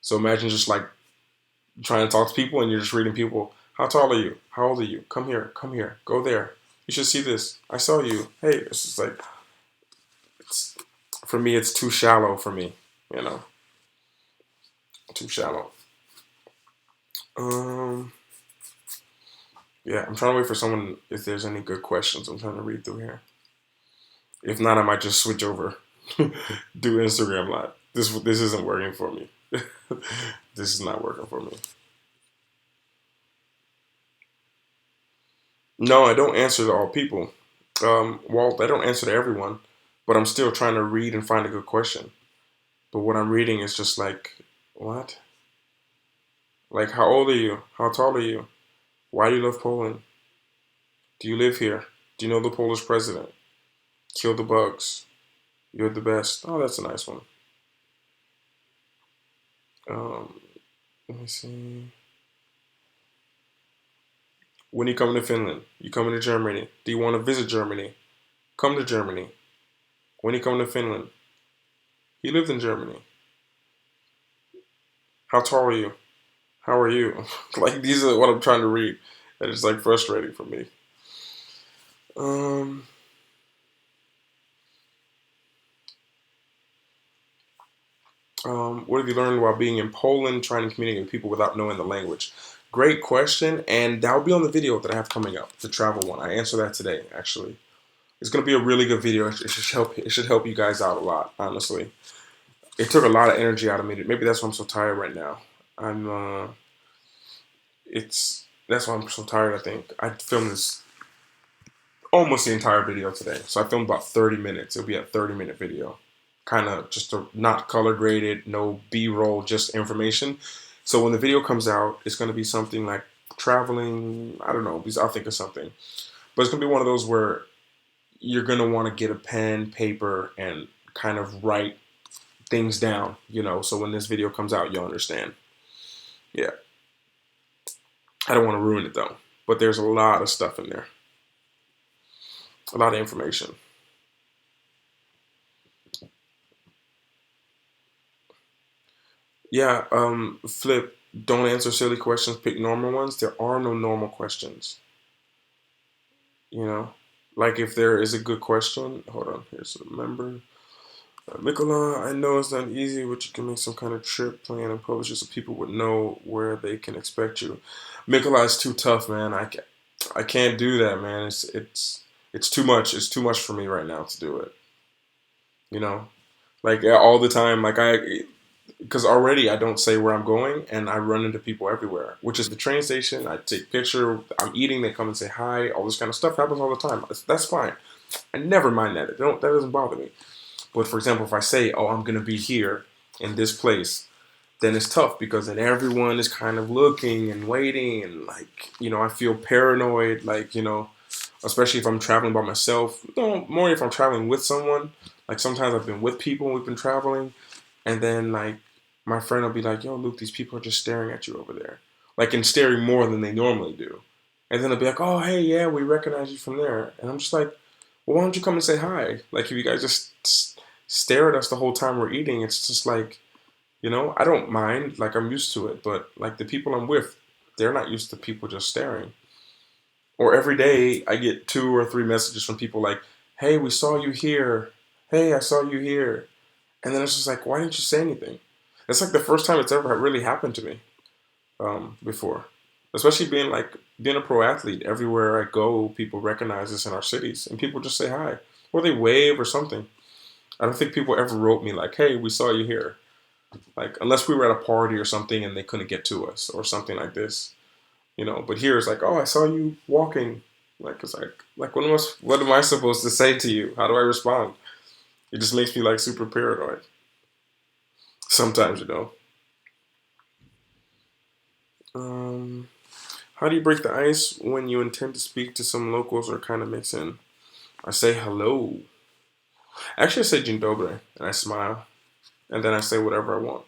So imagine just like trying to talk to people and you're just reading people. How tall are you? How old are you? Come here. Come here. Go there. You should see this. I saw you. Hey, it's just like it's for me. It's too shallow for me. You know, too shallow. Um. Yeah, I'm trying to wait for someone if there's any good questions. I'm trying to read through here. If not, I might just switch over, do Instagram live. This isn't working for me. This is not working for me. No, I don't answer to all people. Walt, I don't answer to everyone, but I'm still trying to read and find a good question. But what I'm reading is just like, what? Like, how old are you? How tall are you? Why do you love Poland? Do you live here? Do you know the Polish president? Kill the bugs. You're the best. Oh, that's a nice one. Um, Let me see. When you coming to Finland? You coming to Germany? Do you want to visit Germany? Come to Germany. When you coming to Finland? He lived in Germany. How tall are you? How are you? Like these are what I'm trying to read, and it's like frustrating for me. Um, what have you learned while being in Poland, trying to communicate with people without knowing the language? Great question, and that will be on the video that I have coming up, the travel one. I answer that today, actually. It's gonna be a really good video. It should help. It should help you guys out a lot, honestly. It took a lot of energy out of me. Maybe that's why I'm so tired right now. I'm. It's that's why I'm so tired. I think I filmed this almost the entire video today. So I filmed about 30 minutes. It'll be a 30-minute video. Kind of just not color graded, no B-roll, just information. So when the video comes out, it's going to be something like traveling. I don't know, because I'll think of something. But it's going to be one of those where you're going to want to get a pen, paper, and kind of write things down, so when this video comes out, you'll understand. Yeah. I don't want to ruin it though, but there's a lot of stuff in there, a lot of information. Yeah, Flip, don't answer silly questions, pick normal ones. There are no normal questions, you know? Like if there is a good question, hold on, here's a member. Mikola, I know it's not easy, but you can make some kind of trip plan and publish it so people would know where they can expect you. Mikola is too tough, man. I can't do that, man. It's too much. It's too much for me right now to do it. You know, like all the time, because already I don't say where I'm going, and I run into people everywhere, which is the train station. I take picture. I'm eating. They come and say hi. All this kind of stuff happens all the time. That's fine. I never mind that. That doesn't bother me. But for example, if I say, "Oh, I'm gonna be here in this place," then it's tough because then everyone is kind of looking and waiting, and I feel paranoid. Especially if I'm traveling by myself. No, more if I'm traveling with someone. Like sometimes I've been with people and we've been traveling, and then my friend will be like, "Yo, Luke, these people are just staring at you over there," and staring more than they normally do. And then they'll be like, "Oh, hey, yeah, we recognize you from there," and I'm just like, "Well, why don't you come and say hi? Like, if you guys just stare at us the whole time we're eating, it's just I don't mind. Like, I'm used to it, but like the people I'm with, they're not used to people just staring." Or every day I get 2 or 3 messages from people like, "Hey, we saw you here. Hey, I saw you here." And then it's just like, why didn't you say anything? It's like the first time it's ever really happened to me before. Especially being a pro athlete. Everywhere I go, people recognize us in our cities, and people just say hi, or they wave or something. I don't think people ever wrote me like, "Hey, we saw you here." Like unless we were at a party or something and they couldn't get to us or something like this. But here it's like, "Oh, I saw you walking." It's like what am I supposed to say to you? How do I respond? It just makes me like super paranoid sometimes. Um, how do you break the ice when you intend to speak to some locals or kind of mix in? I say hello. Actually, I say dzień dobry and I smile, and then I say whatever I want.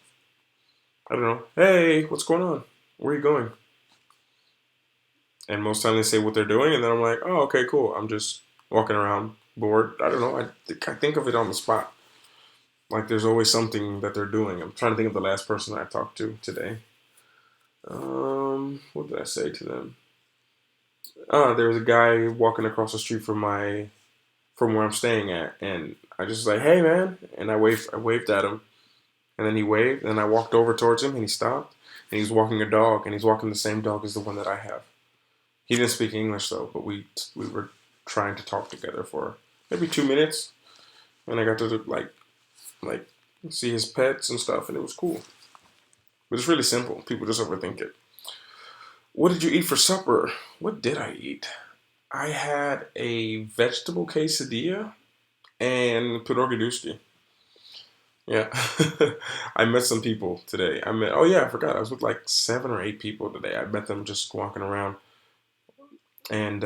I don't know. Hey, what's going on? Where are you going? And most time they say what they're doing, and then I'm like, oh, okay, cool. I'm just walking around bored. I don't know. I think of it on the spot. Like there's always something that they're doing. I'm trying to think of the last person I talked to today. What did I say to them? There was a guy walking across the street from where I'm staying at, and I just was like, "Hey, man!" And I waved at him, and then he waved, and I walked over towards him, and he stopped, and he was walking a dog, and he's walking the same dog as the one that I have. He didn't speak English though, but we were trying to talk together for maybe 2 minutes, and I got to like see his pets and stuff, and it was cool. But it's really simple. People just overthink it. What did you eat for supper? What did I eat? I had a vegetable quesadilla and pierogi. Yeah. I met some people today. Oh yeah, I forgot. I was with like 7 or 8 people today. I met them just walking around. And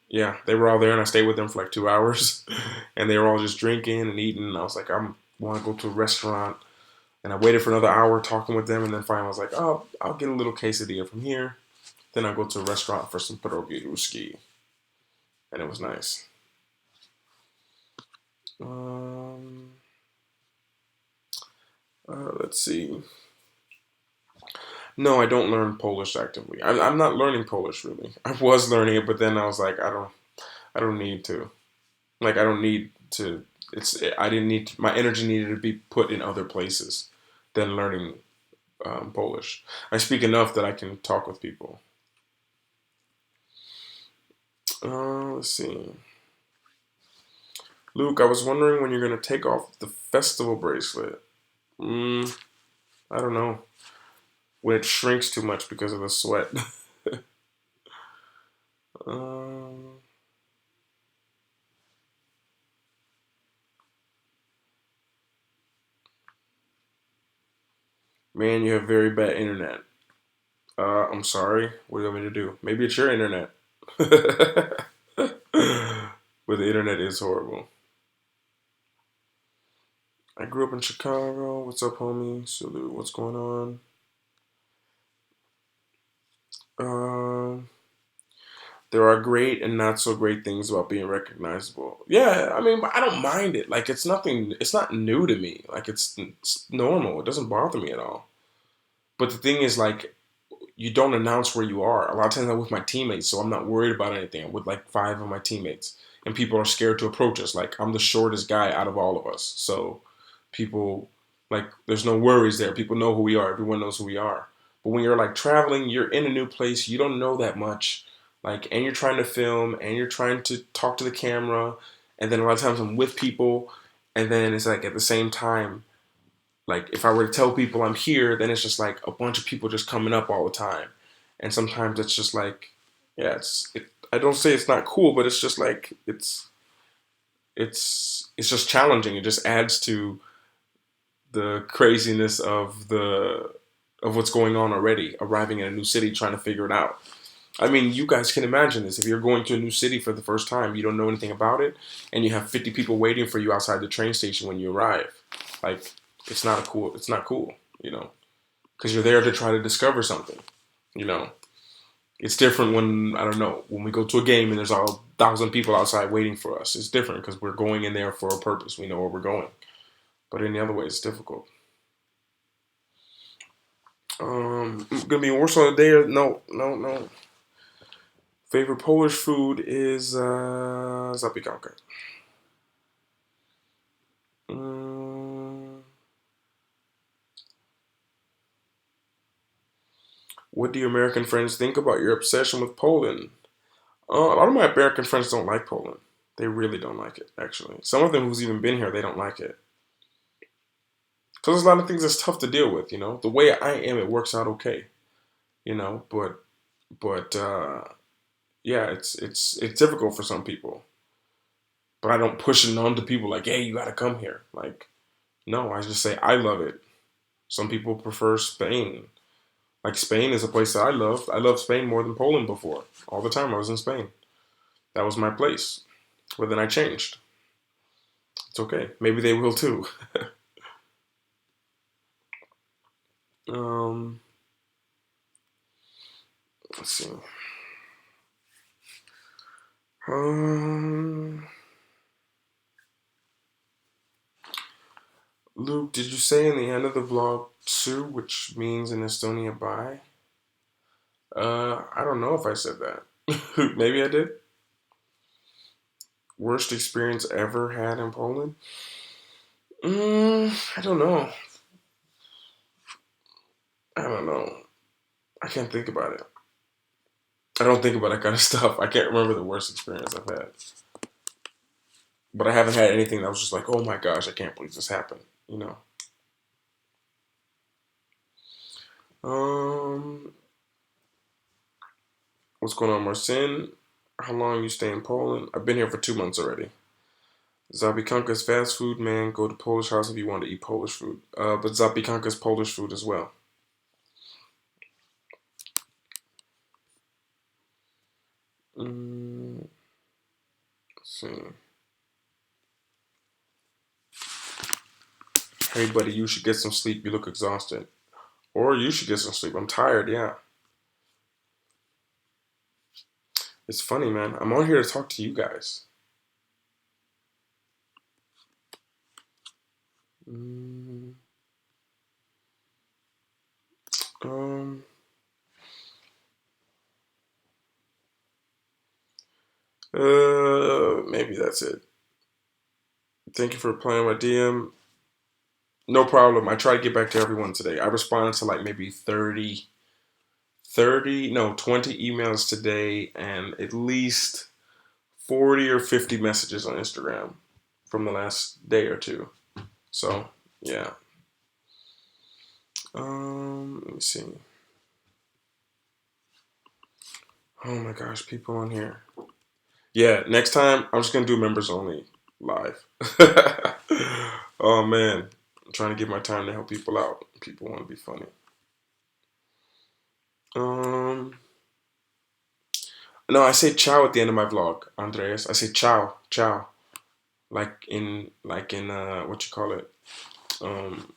yeah, they were all there and I stayed with them for like 2 hours. And they were all just drinking and eating. And I was like, I want to go to a restaurant. And I waited for another hour talking with them. And then finally I was like, oh, I'll get a little quesadilla from here. Then I go to a restaurant for some pierogi ruski, and it was nice. Um, let's see. No, I don't learn Polish actively. I'm not learning Polish really. I was learning it, but then I was like, I don't need to. Like, I don't need to. I didn't need to, my energy needed to be put in other places than learning Polish. I speak enough that I can talk with people. Let's see. Luke, I was wondering when you're gonna take off the festival bracelet. Mm, I don't know. When it shrinks too much because of the sweat. um, Man, you have very bad internet. I'm sorry. What do you want me to do? Maybe it's your internet. But the internet is horrible. I grew up in Chicago. What's up, homie? Salute. What's going on? Um, there are great and not so great things about being recognizable. Yeah, I mean, I don't mind it. Like, it's nothing. It's not new to me. Like, it's normal. It doesn't bother me at all. But the thing is, like, you don't announce where you are. A lot of times I'm with my teammates, so I'm not worried about anything. I'm with like five of my teammates, and people are scared to approach us. Like, I'm the shortest guy out of all of us, so people, like, there's no worries there. People know who we are. Everyone knows who we are. But when you're like traveling, you're in a new place. You don't know that much, like, and you're trying to film and you're trying to talk to the camera, and then a lot of times I'm with people, and then it's like at the same time, like, if I were to tell people I'm here, then it's just like a bunch of people just coming up all the time, and sometimes it's just like, yeah, I don't say it's not cool, but it's just like it's just challenging. It just adds to the craziness of the of what's going on already. Arriving in a new city, trying to figure it out. I mean, you guys can imagine this. If you're going to a new city for the first time, you don't know anything about it, and you have 50 people waiting for you outside the train station when you arrive. Like, it's not cool, you know, because you're there to try to discover something, you know. It's different when, I don't know, when we go to a game and there's a thousand people outside waiting for us. It's different because we're going in there for a purpose. We know where we're going. But in the other way, it's difficult. Gonna be worse on the day? Or, no, no, no. Favorite Polish food is zapiekanka. Mm, what do your American friends think about your obsession with Poland? A lot of my American friends don't like Poland. They really don't like it, actually. Some of them who's even been here, they don't like it. Because there's a lot of things that's tough to deal with, you know? The way I am, it works out okay, you know? But yeah, it's difficult for some people. But I don't push it on to people like, hey, you gotta come here. Like, no, I just say I love it. Some people prefer Spain. Like, Spain is a place that I love. I love Spain more than Poland before. All the time I was in Spain. That was my place. But then I changed. It's okay. Maybe they will too. um, let's see. Um, Luke, did you say in the end of the vlog "su," which means in Estonia bye? I don't know if I said that. Maybe I did. Worst experience ever had in Poland? I don't know. I don't know. I can't think about it. I don't think about that kind of stuff. I can't remember the worst experience I've had. But I haven't had anything that was just like, oh my gosh, I can't believe this happened. You know. Um, what's going on, Marcin? How long you stay in Poland? I've been here for 2 months already. Zapikanka's fast food, man. Go to Polish house if you want to eat Polish food. But Zapikanka's Polish food as well. Let's see. Hey, buddy, you should get some sleep. You look exhausted. Or you should get some sleep. I'm tired, yeah. It's funny, man. I'm on here to talk to you guys. Mm, um, maybe that's it. Thank you for replying my DM. No problem. I try to get back to everyone today. I responded to like maybe 20 emails today and at least 40 or 50 messages on Instagram from the last day or two. So, yeah. Let me see. Oh my gosh, people on here. Yeah, next time I'm just gonna do members only live. Oh man, I'm trying to give my time to help people out. People want to be funny. Um, no, I say ciao at the end of my vlog, Andreas. I say ciao, ciao, like in what you call it, um,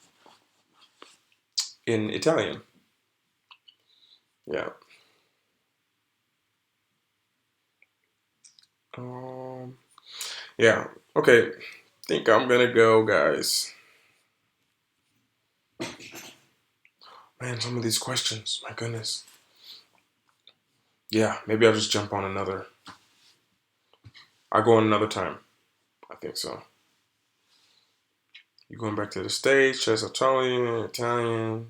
in Italian. Yeah. Um, yeah. Okay. Think I'm gonna go, guys. Man, some of these questions, my goodness. Yeah, maybe I'll just jump on another. I'll go on another time. I think so. You going back to the States? Chess Italian, Italian.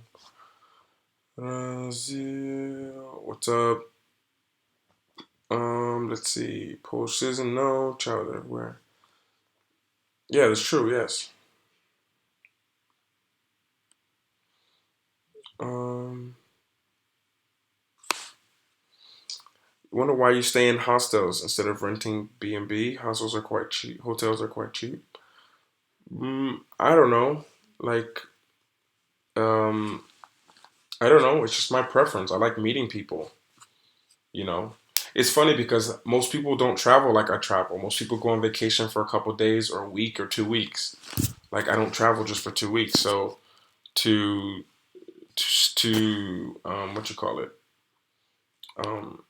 Brazil. What's up? Let's see. Polish citizen, no. Child everywhere. Yeah, that's true. Yes. Um, wonder why you stay in hostels instead of renting B&B. Hostels are quite cheap. Hotels are quite cheap. I don't know. Like, um, I don't know. It's just my preference. I like meeting people. You know, it's funny because most people don't travel like I travel. Most people go on vacation for a couple days or a week or 2 weeks. Like I don't travel just for 2 weeks. So to what you call it, um,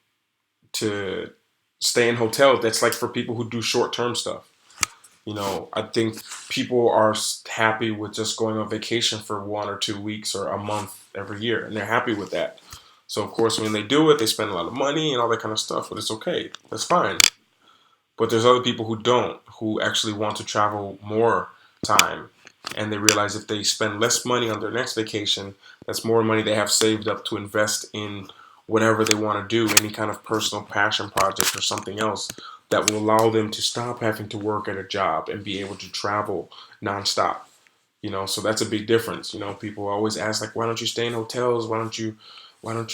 to stay in hotels, that's like for people who do short term stuff. I think people are happy with just going on vacation for 1 or 2 weeks or a month every year, and they're happy with that. So of course, when they do it, they spend a lot of money and all that kind of stuff. But it's okay. That's fine. But there's other people who don't, who actually want to travel more time. And they realize if they spend less money on their next vacation, that's more money they have saved up to invest in whatever they want to do, any kind of personal passion project or something else that will allow them to stop having to work at a job and be able to travel nonstop. So that's a big difference. People always ask like, why don't you stay in hotels? Why don't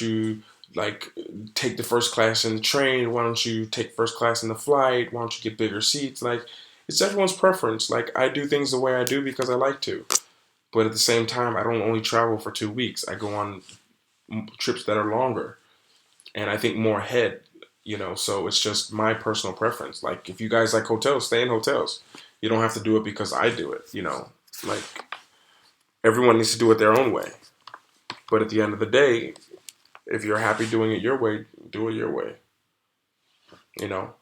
you like take the first class in the train? Why don't you take first class in the flight? Why don't you get bigger seats? Like, it's everyone's preference. Like, I do things the way I do because I like to. But at the same time, I don't only travel for 2 weeks. I go on trips that are longer, and I think more ahead. So it's just my personal preference. Like, if you guys like hotels, stay in hotels. You don't have to do it because I do it. Like everyone needs to do it their own way. But at the end of the day, if you're happy doing it your way, do it your way. You know,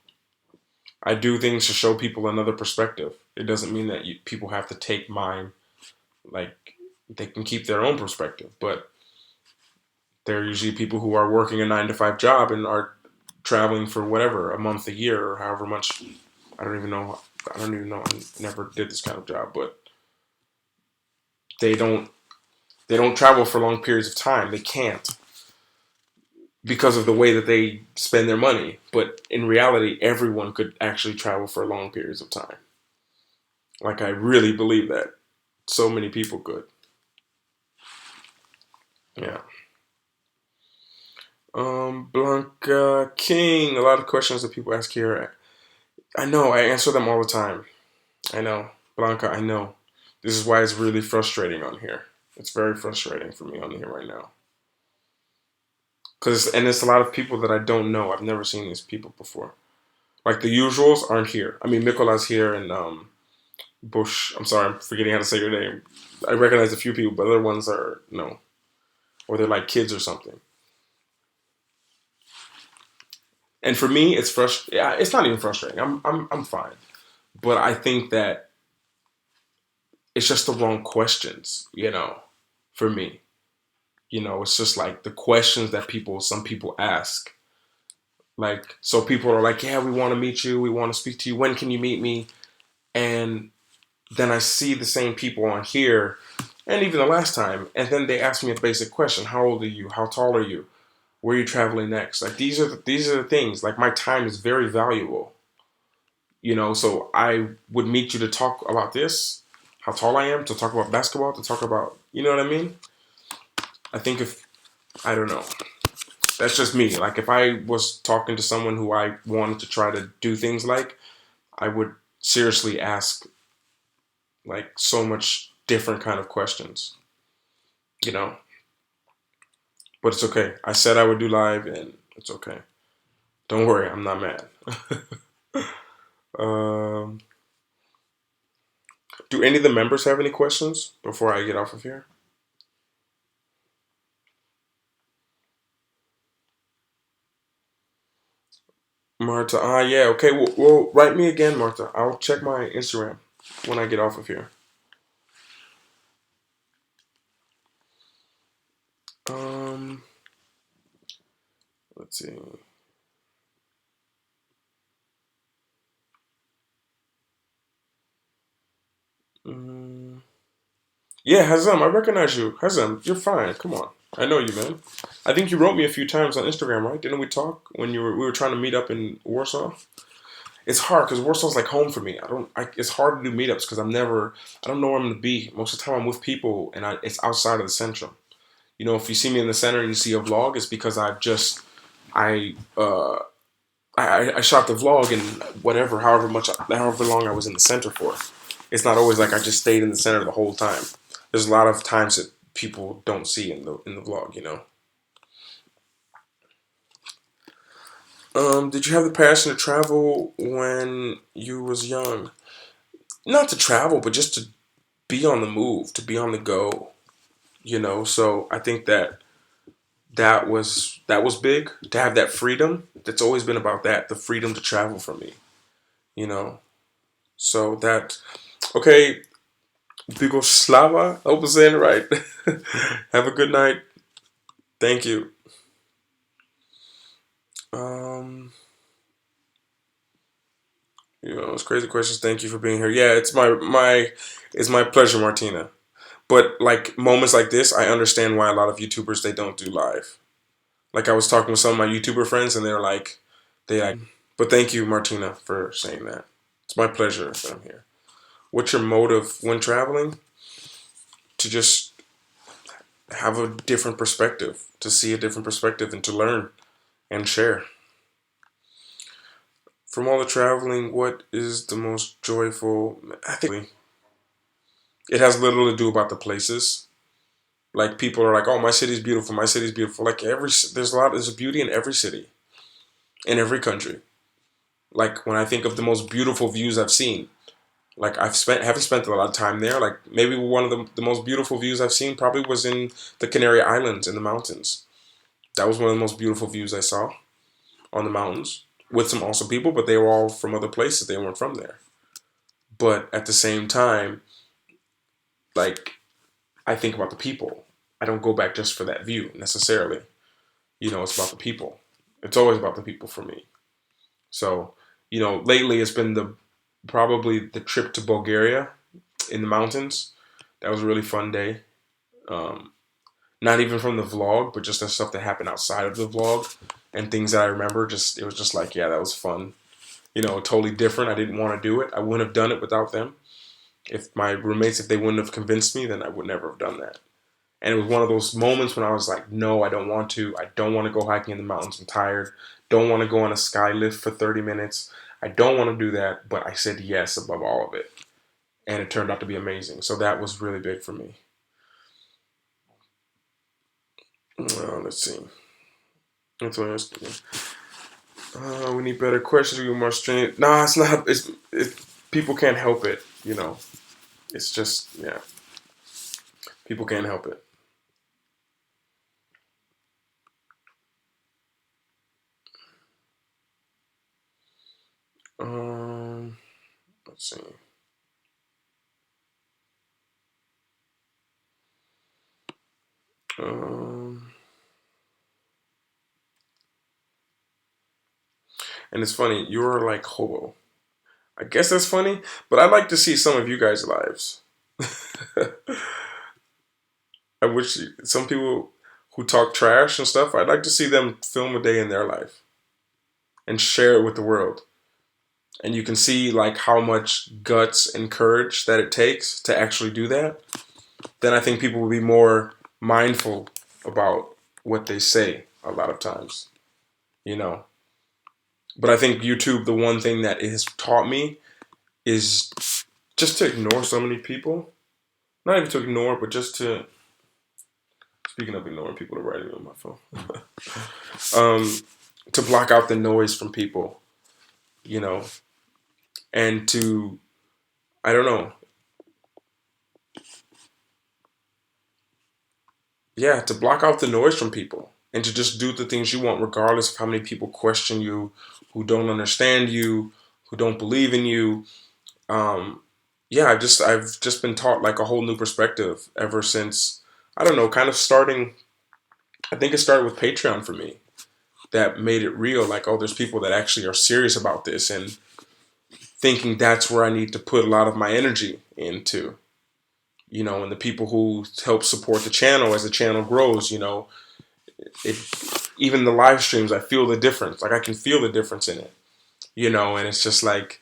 I do things to show people another perspective. It doesn't mean that people have to take mine. Like, they can keep their own perspective, but they're usually people who are working a 9 to 5 job and are traveling for whatever, a month, a year, or however much. I don't even know. I don't even know. I never did this kind of job, but they don't. They don't travel for long periods of time. They can't because of the way that they spend their money. But in reality, everyone could actually travel for long periods of time. Like, I really believe that so many people could. Yeah. Blanca King. A lot of questions that people ask here. I know. I answer them all the time. I know. Blanca, I know. This is why it's really frustrating on here. It's very frustrating for me on here right now. And it's a lot of people that I don't know. I've never seen these people before. Like, the usuals aren't here. I mean, Mikola's here and Bush. I'm sorry, I'm forgetting how to say your name. I recognize a few people, but other ones are no, or they're like kids or something. And for me, it's frustrating. Yeah, it's not even frustrating. I'm fine. But I think that it's just the wrong questions, for me. It's just like the questions that some people ask. Like, so people are like, yeah, we want to meet you. We want to speak to you. When can you meet me? And then I see the same people on here, and even the last time, and then they ask me a basic question: How old are you? How tall are you? Where are you traveling next? Like these are the things. Like my time is very valuable, So I would meet you to talk about this, how tall I am, to talk about basketball, to talk about, you know what I mean? I think if I don't know, that's just me. Like if I was talking to someone who I wanted to try to do things like, I would seriously ask like so much different kind of questions, you know. But it's okay. I said I would do live, and it's okay. Don't worry, I'm not mad. um, do any of the members have any questions before I get off of here? Marta, yeah, okay. Well, write me again, Marta. I'll check my Instagram when I get off of here. Um, let's see. Mm, yeah, Hazem, I recognize you. Hazem, you're fine. Come on, I know you, man. I think you wrote me a few times on Instagram, right? Didn't we talk when we were trying to meet up in Warsaw? It's hard because Warsaw's like home for me. It's hard to do meetups because I don't know where I'm gonna be. Most of the time, I'm with people, and it's outside of the center. If you see me in the center and you see a vlog, it's because I uh I shot the vlog and whatever, however long I was in the center for. It's not always like I just stayed in the center the whole time. There's a lot of times that people don't see in the vlog. Did you have the passion to travel when you was young? Not to travel, but just to be on the move, to be on the go. So I think that was big to have that freedom. That's always been about that, the freedom to travel for me. You know. So that okay, Slava. I hope I'm saying it right. Have a good night. Thank you. Um, it's crazy questions. Thank you for being here. Yeah, it's my pleasure, Martina. But like moments like this, I understand why a lot of YouTubers they don't do live. Like I was talking with some of my YouTuber friends, and they're like, But thank you, Martina, for saying that. It's my pleasure that I'm here. What's your motive when traveling? To just have a different perspective, to see a different perspective, and to learn and share. From all the traveling, what is the most joyful? I think it has little to do about the places. Like people are like, "Oh, my city's beautiful. My city's beautiful." Like there's a beauty in every city, in every country. Like when I think of the most beautiful views I've seen, like haven't spent a lot of time there. Like maybe one of the most beautiful views I've seen probably was in the Canary Islands in the mountains. That was one of the most beautiful views I saw on the mountains with some awesome people, but they were all from other places. They weren't from there. But at the same time, like I think about the people. I don't go back just for that view necessarily. It's about the people. It's always about the people for me. So, lately it's been probably the trip to Bulgaria in the mountains. That was a really fun day. Um, Not even from the vlog, but just the stuff that happened outside of the vlog and things that I remember. Just it was just like, yeah, that was fun. Totally different. I didn't want to do it. I wouldn't have done it without them. If my roommates, if they wouldn't have convinced me, then I would never have done that. And it was one of those moments when I was like, no, I don't want to. I don't want to go hiking in the mountains. I'm tired. Don't want to go on a sky lift for 30 minutes. I don't want to do that. But I said yes above all of it. And it turned out to be amazing. So that was really big for me. Let's see. That's what we need better questions. We need more strength. Nah, it's not. People can't help it. It's just, yeah. People can't help it. Let's see. Um, and it's funny, you're like hobo. I guess that's funny, but I'd like to see some of you guys' lives. I wish some people who talk trash and stuff, I'd like to see them film a day in their life and share it with the world. And you can see like how much guts and courage that it takes to actually do that. Then I think people will be more mindful about what they say a lot of times, you know. But I think YouTube, the one thing that it has taught me is just to ignore so many people. Not even to ignore, but just to, speaking of ignoring people, to write it on my phone. To block out the noise from people, you know, and to, I don't know, yeah, to block out the noise from people and to just do the things you want, regardless of how many people question you, who don't understand you, who don't believe in you. Um, yeah, I've just been taught like a whole new perspective ever since, I don't know, kind of starting. I think it started with Patreon for me. That made it real. Like, oh, there's people that actually are serious about this, and thinking that's where I need to put a lot of my energy into. You know, and the people who help support the channel as the channel grows. You know, it even the live streams, I feel the difference. Like I can feel the difference in it. You know, and it's just like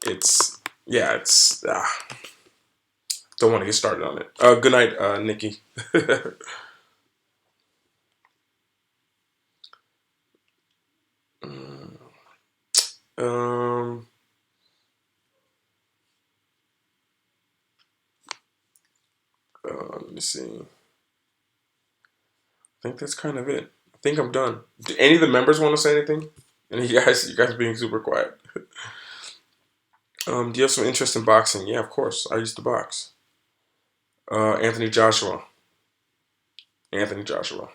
it's yeah, it's don't want to get started on it. Good night, Nikki. um, let me see. I think that's kind of it. I think I'm done. Do any of the members want to say anything? And you guys being super quiet. Do you have some interest in boxing? Yeah, of course. I used to box. Anthony Joshua. Anthony Joshua.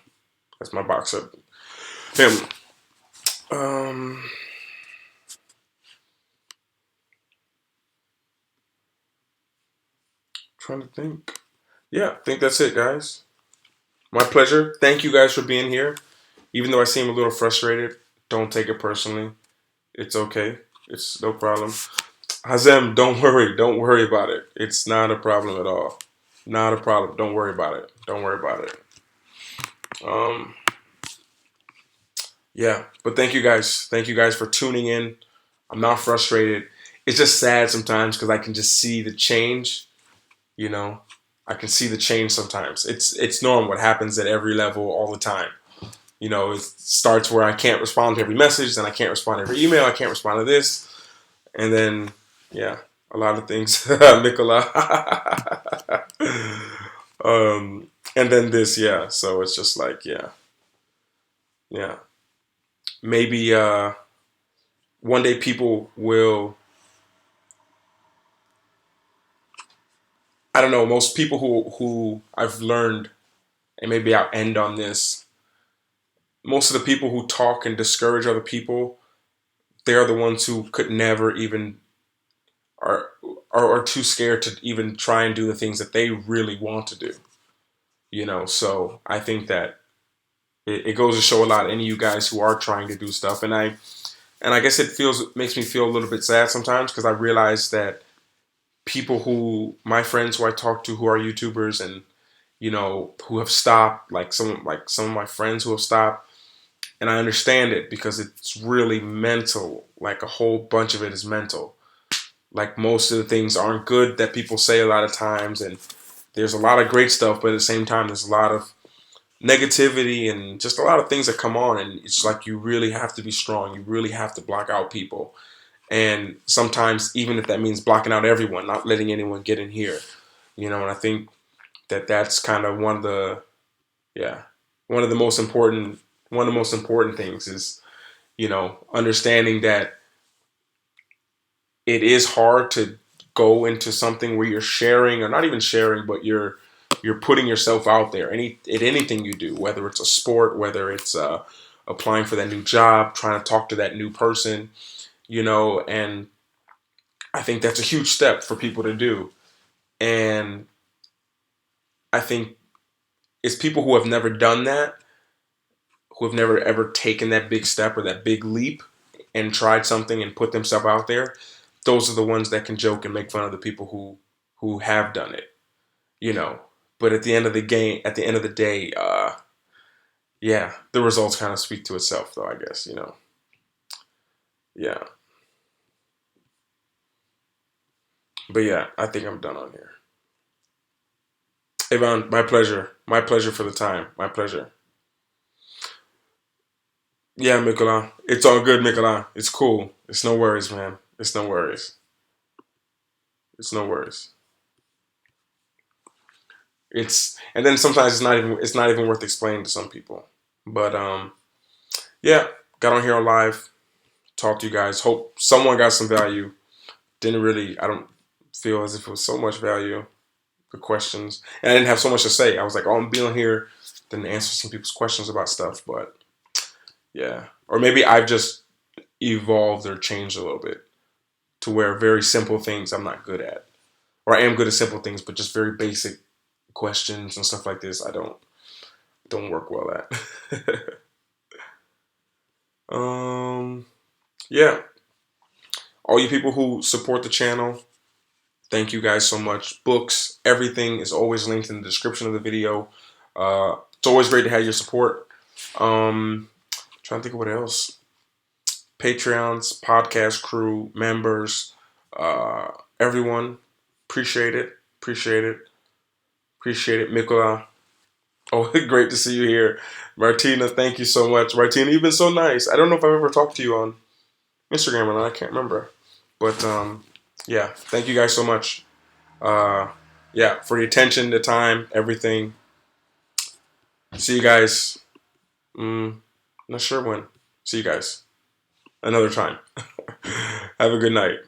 That's my boxer. Him. Um, trying to think. Yeah, I think that's it, guys. My pleasure. Thank you guys for being here. Even though I seem a little frustrated, don't take it personally. It's okay. It's no problem. Hazem, don't worry. Don't worry about it. It's not a problem at all. Not a problem. Don't worry about it. Don't worry about it. Um, yeah, but thank you guys. Thank you guys for tuning in. I'm not frustrated. It's just sad sometimes because I can just see the change. You know, I can see the change sometimes. It's normal. What happens at every level all the time. You know, it starts where I can't respond to every message, then I can't respond to every email, I can't respond to this, and then yeah, a lot of things, Nicola. And then this, yeah. So it's just like, yeah, yeah. Maybe one day people will. I don't know. Most people who I've learned, and maybe I'll end on this. Most of the people who talk and discourage other people, they're the ones who could never even are are too scared to even try and do the things that they really want to do. You know, so I think that it goes to show a lot. Any of you guys who are trying to do stuff, and I guess makes me feel a little bit sad sometimes because I realize that people who my friends who I talk to who are YouTubers and you know who have stopped, like some of my friends who have stopped, and I understand it because it's really mental. Like a whole bunch of it is mental. Like most of the things aren't good that people say a lot of times, and there's a lot of great stuff, but at the same time, there's a lot of negativity and just a lot of things that come on, and it's like you really have to be strong. You really have to block out people, and sometimes even if that means blocking out everyone, not letting anyone get in here, you know. And I think that that's kind of yeah, one of the most important one of the most important things is you know understanding that it is hard to go into something where you're sharing or not even sharing, but you're putting yourself out there. Anything you do, whether it's a sport, whether it's applying for that new job, trying to talk to that new person, and I think that's a huge step for people to do. And I think it's people who have never done that, who have never ever taken that big step or that big leap and tried something and put themselves out there. Those are the ones that can joke and make fun of the people who have done it, you know. But at the end of the game, at the end of the day, yeah, the results kind of speak to itself, though. I guess, yeah. But yeah, I think I'm done on here. Ivan, my pleasure. My pleasure for the time. My pleasure. Yeah, Mikola. It's all good, Mikola. It's cool. It's no worries, man. It's no worries. It's no worries. And then sometimes it's not even worth explaining to some people. But yeah, got on here on live, talked to you guys. Hope someone got some value. Didn't really I don't feel as if it was so much value. The questions. And I didn't have so much to say. I was like, oh, I'm being here, then answer some people's questions about stuff, but yeah. Or maybe I've just evolved or changed a little bit to where very simple things I'm not good at. Or I am good at simple things, but just very basic questions and stuff like this I don't work well at. um yeah. All you people who support the channel, thank you guys so much. Books, everything is always linked in the description of the video. It's always great to have your support. Trying to think of what else. Patreons, podcast crew, members, uh, everyone. Appreciate it. Appreciate it. Appreciate it. Mikola. Oh, great to see you here. Martina, thank you so much. Martina, you've been so nice. I don't know if I've ever talked to you on Instagram or not. I can't remember. But yeah, thank you guys so much. Uh, yeah, for the attention, the time, everything. See you guys. Not sure when. See you guys another time. Have a good night.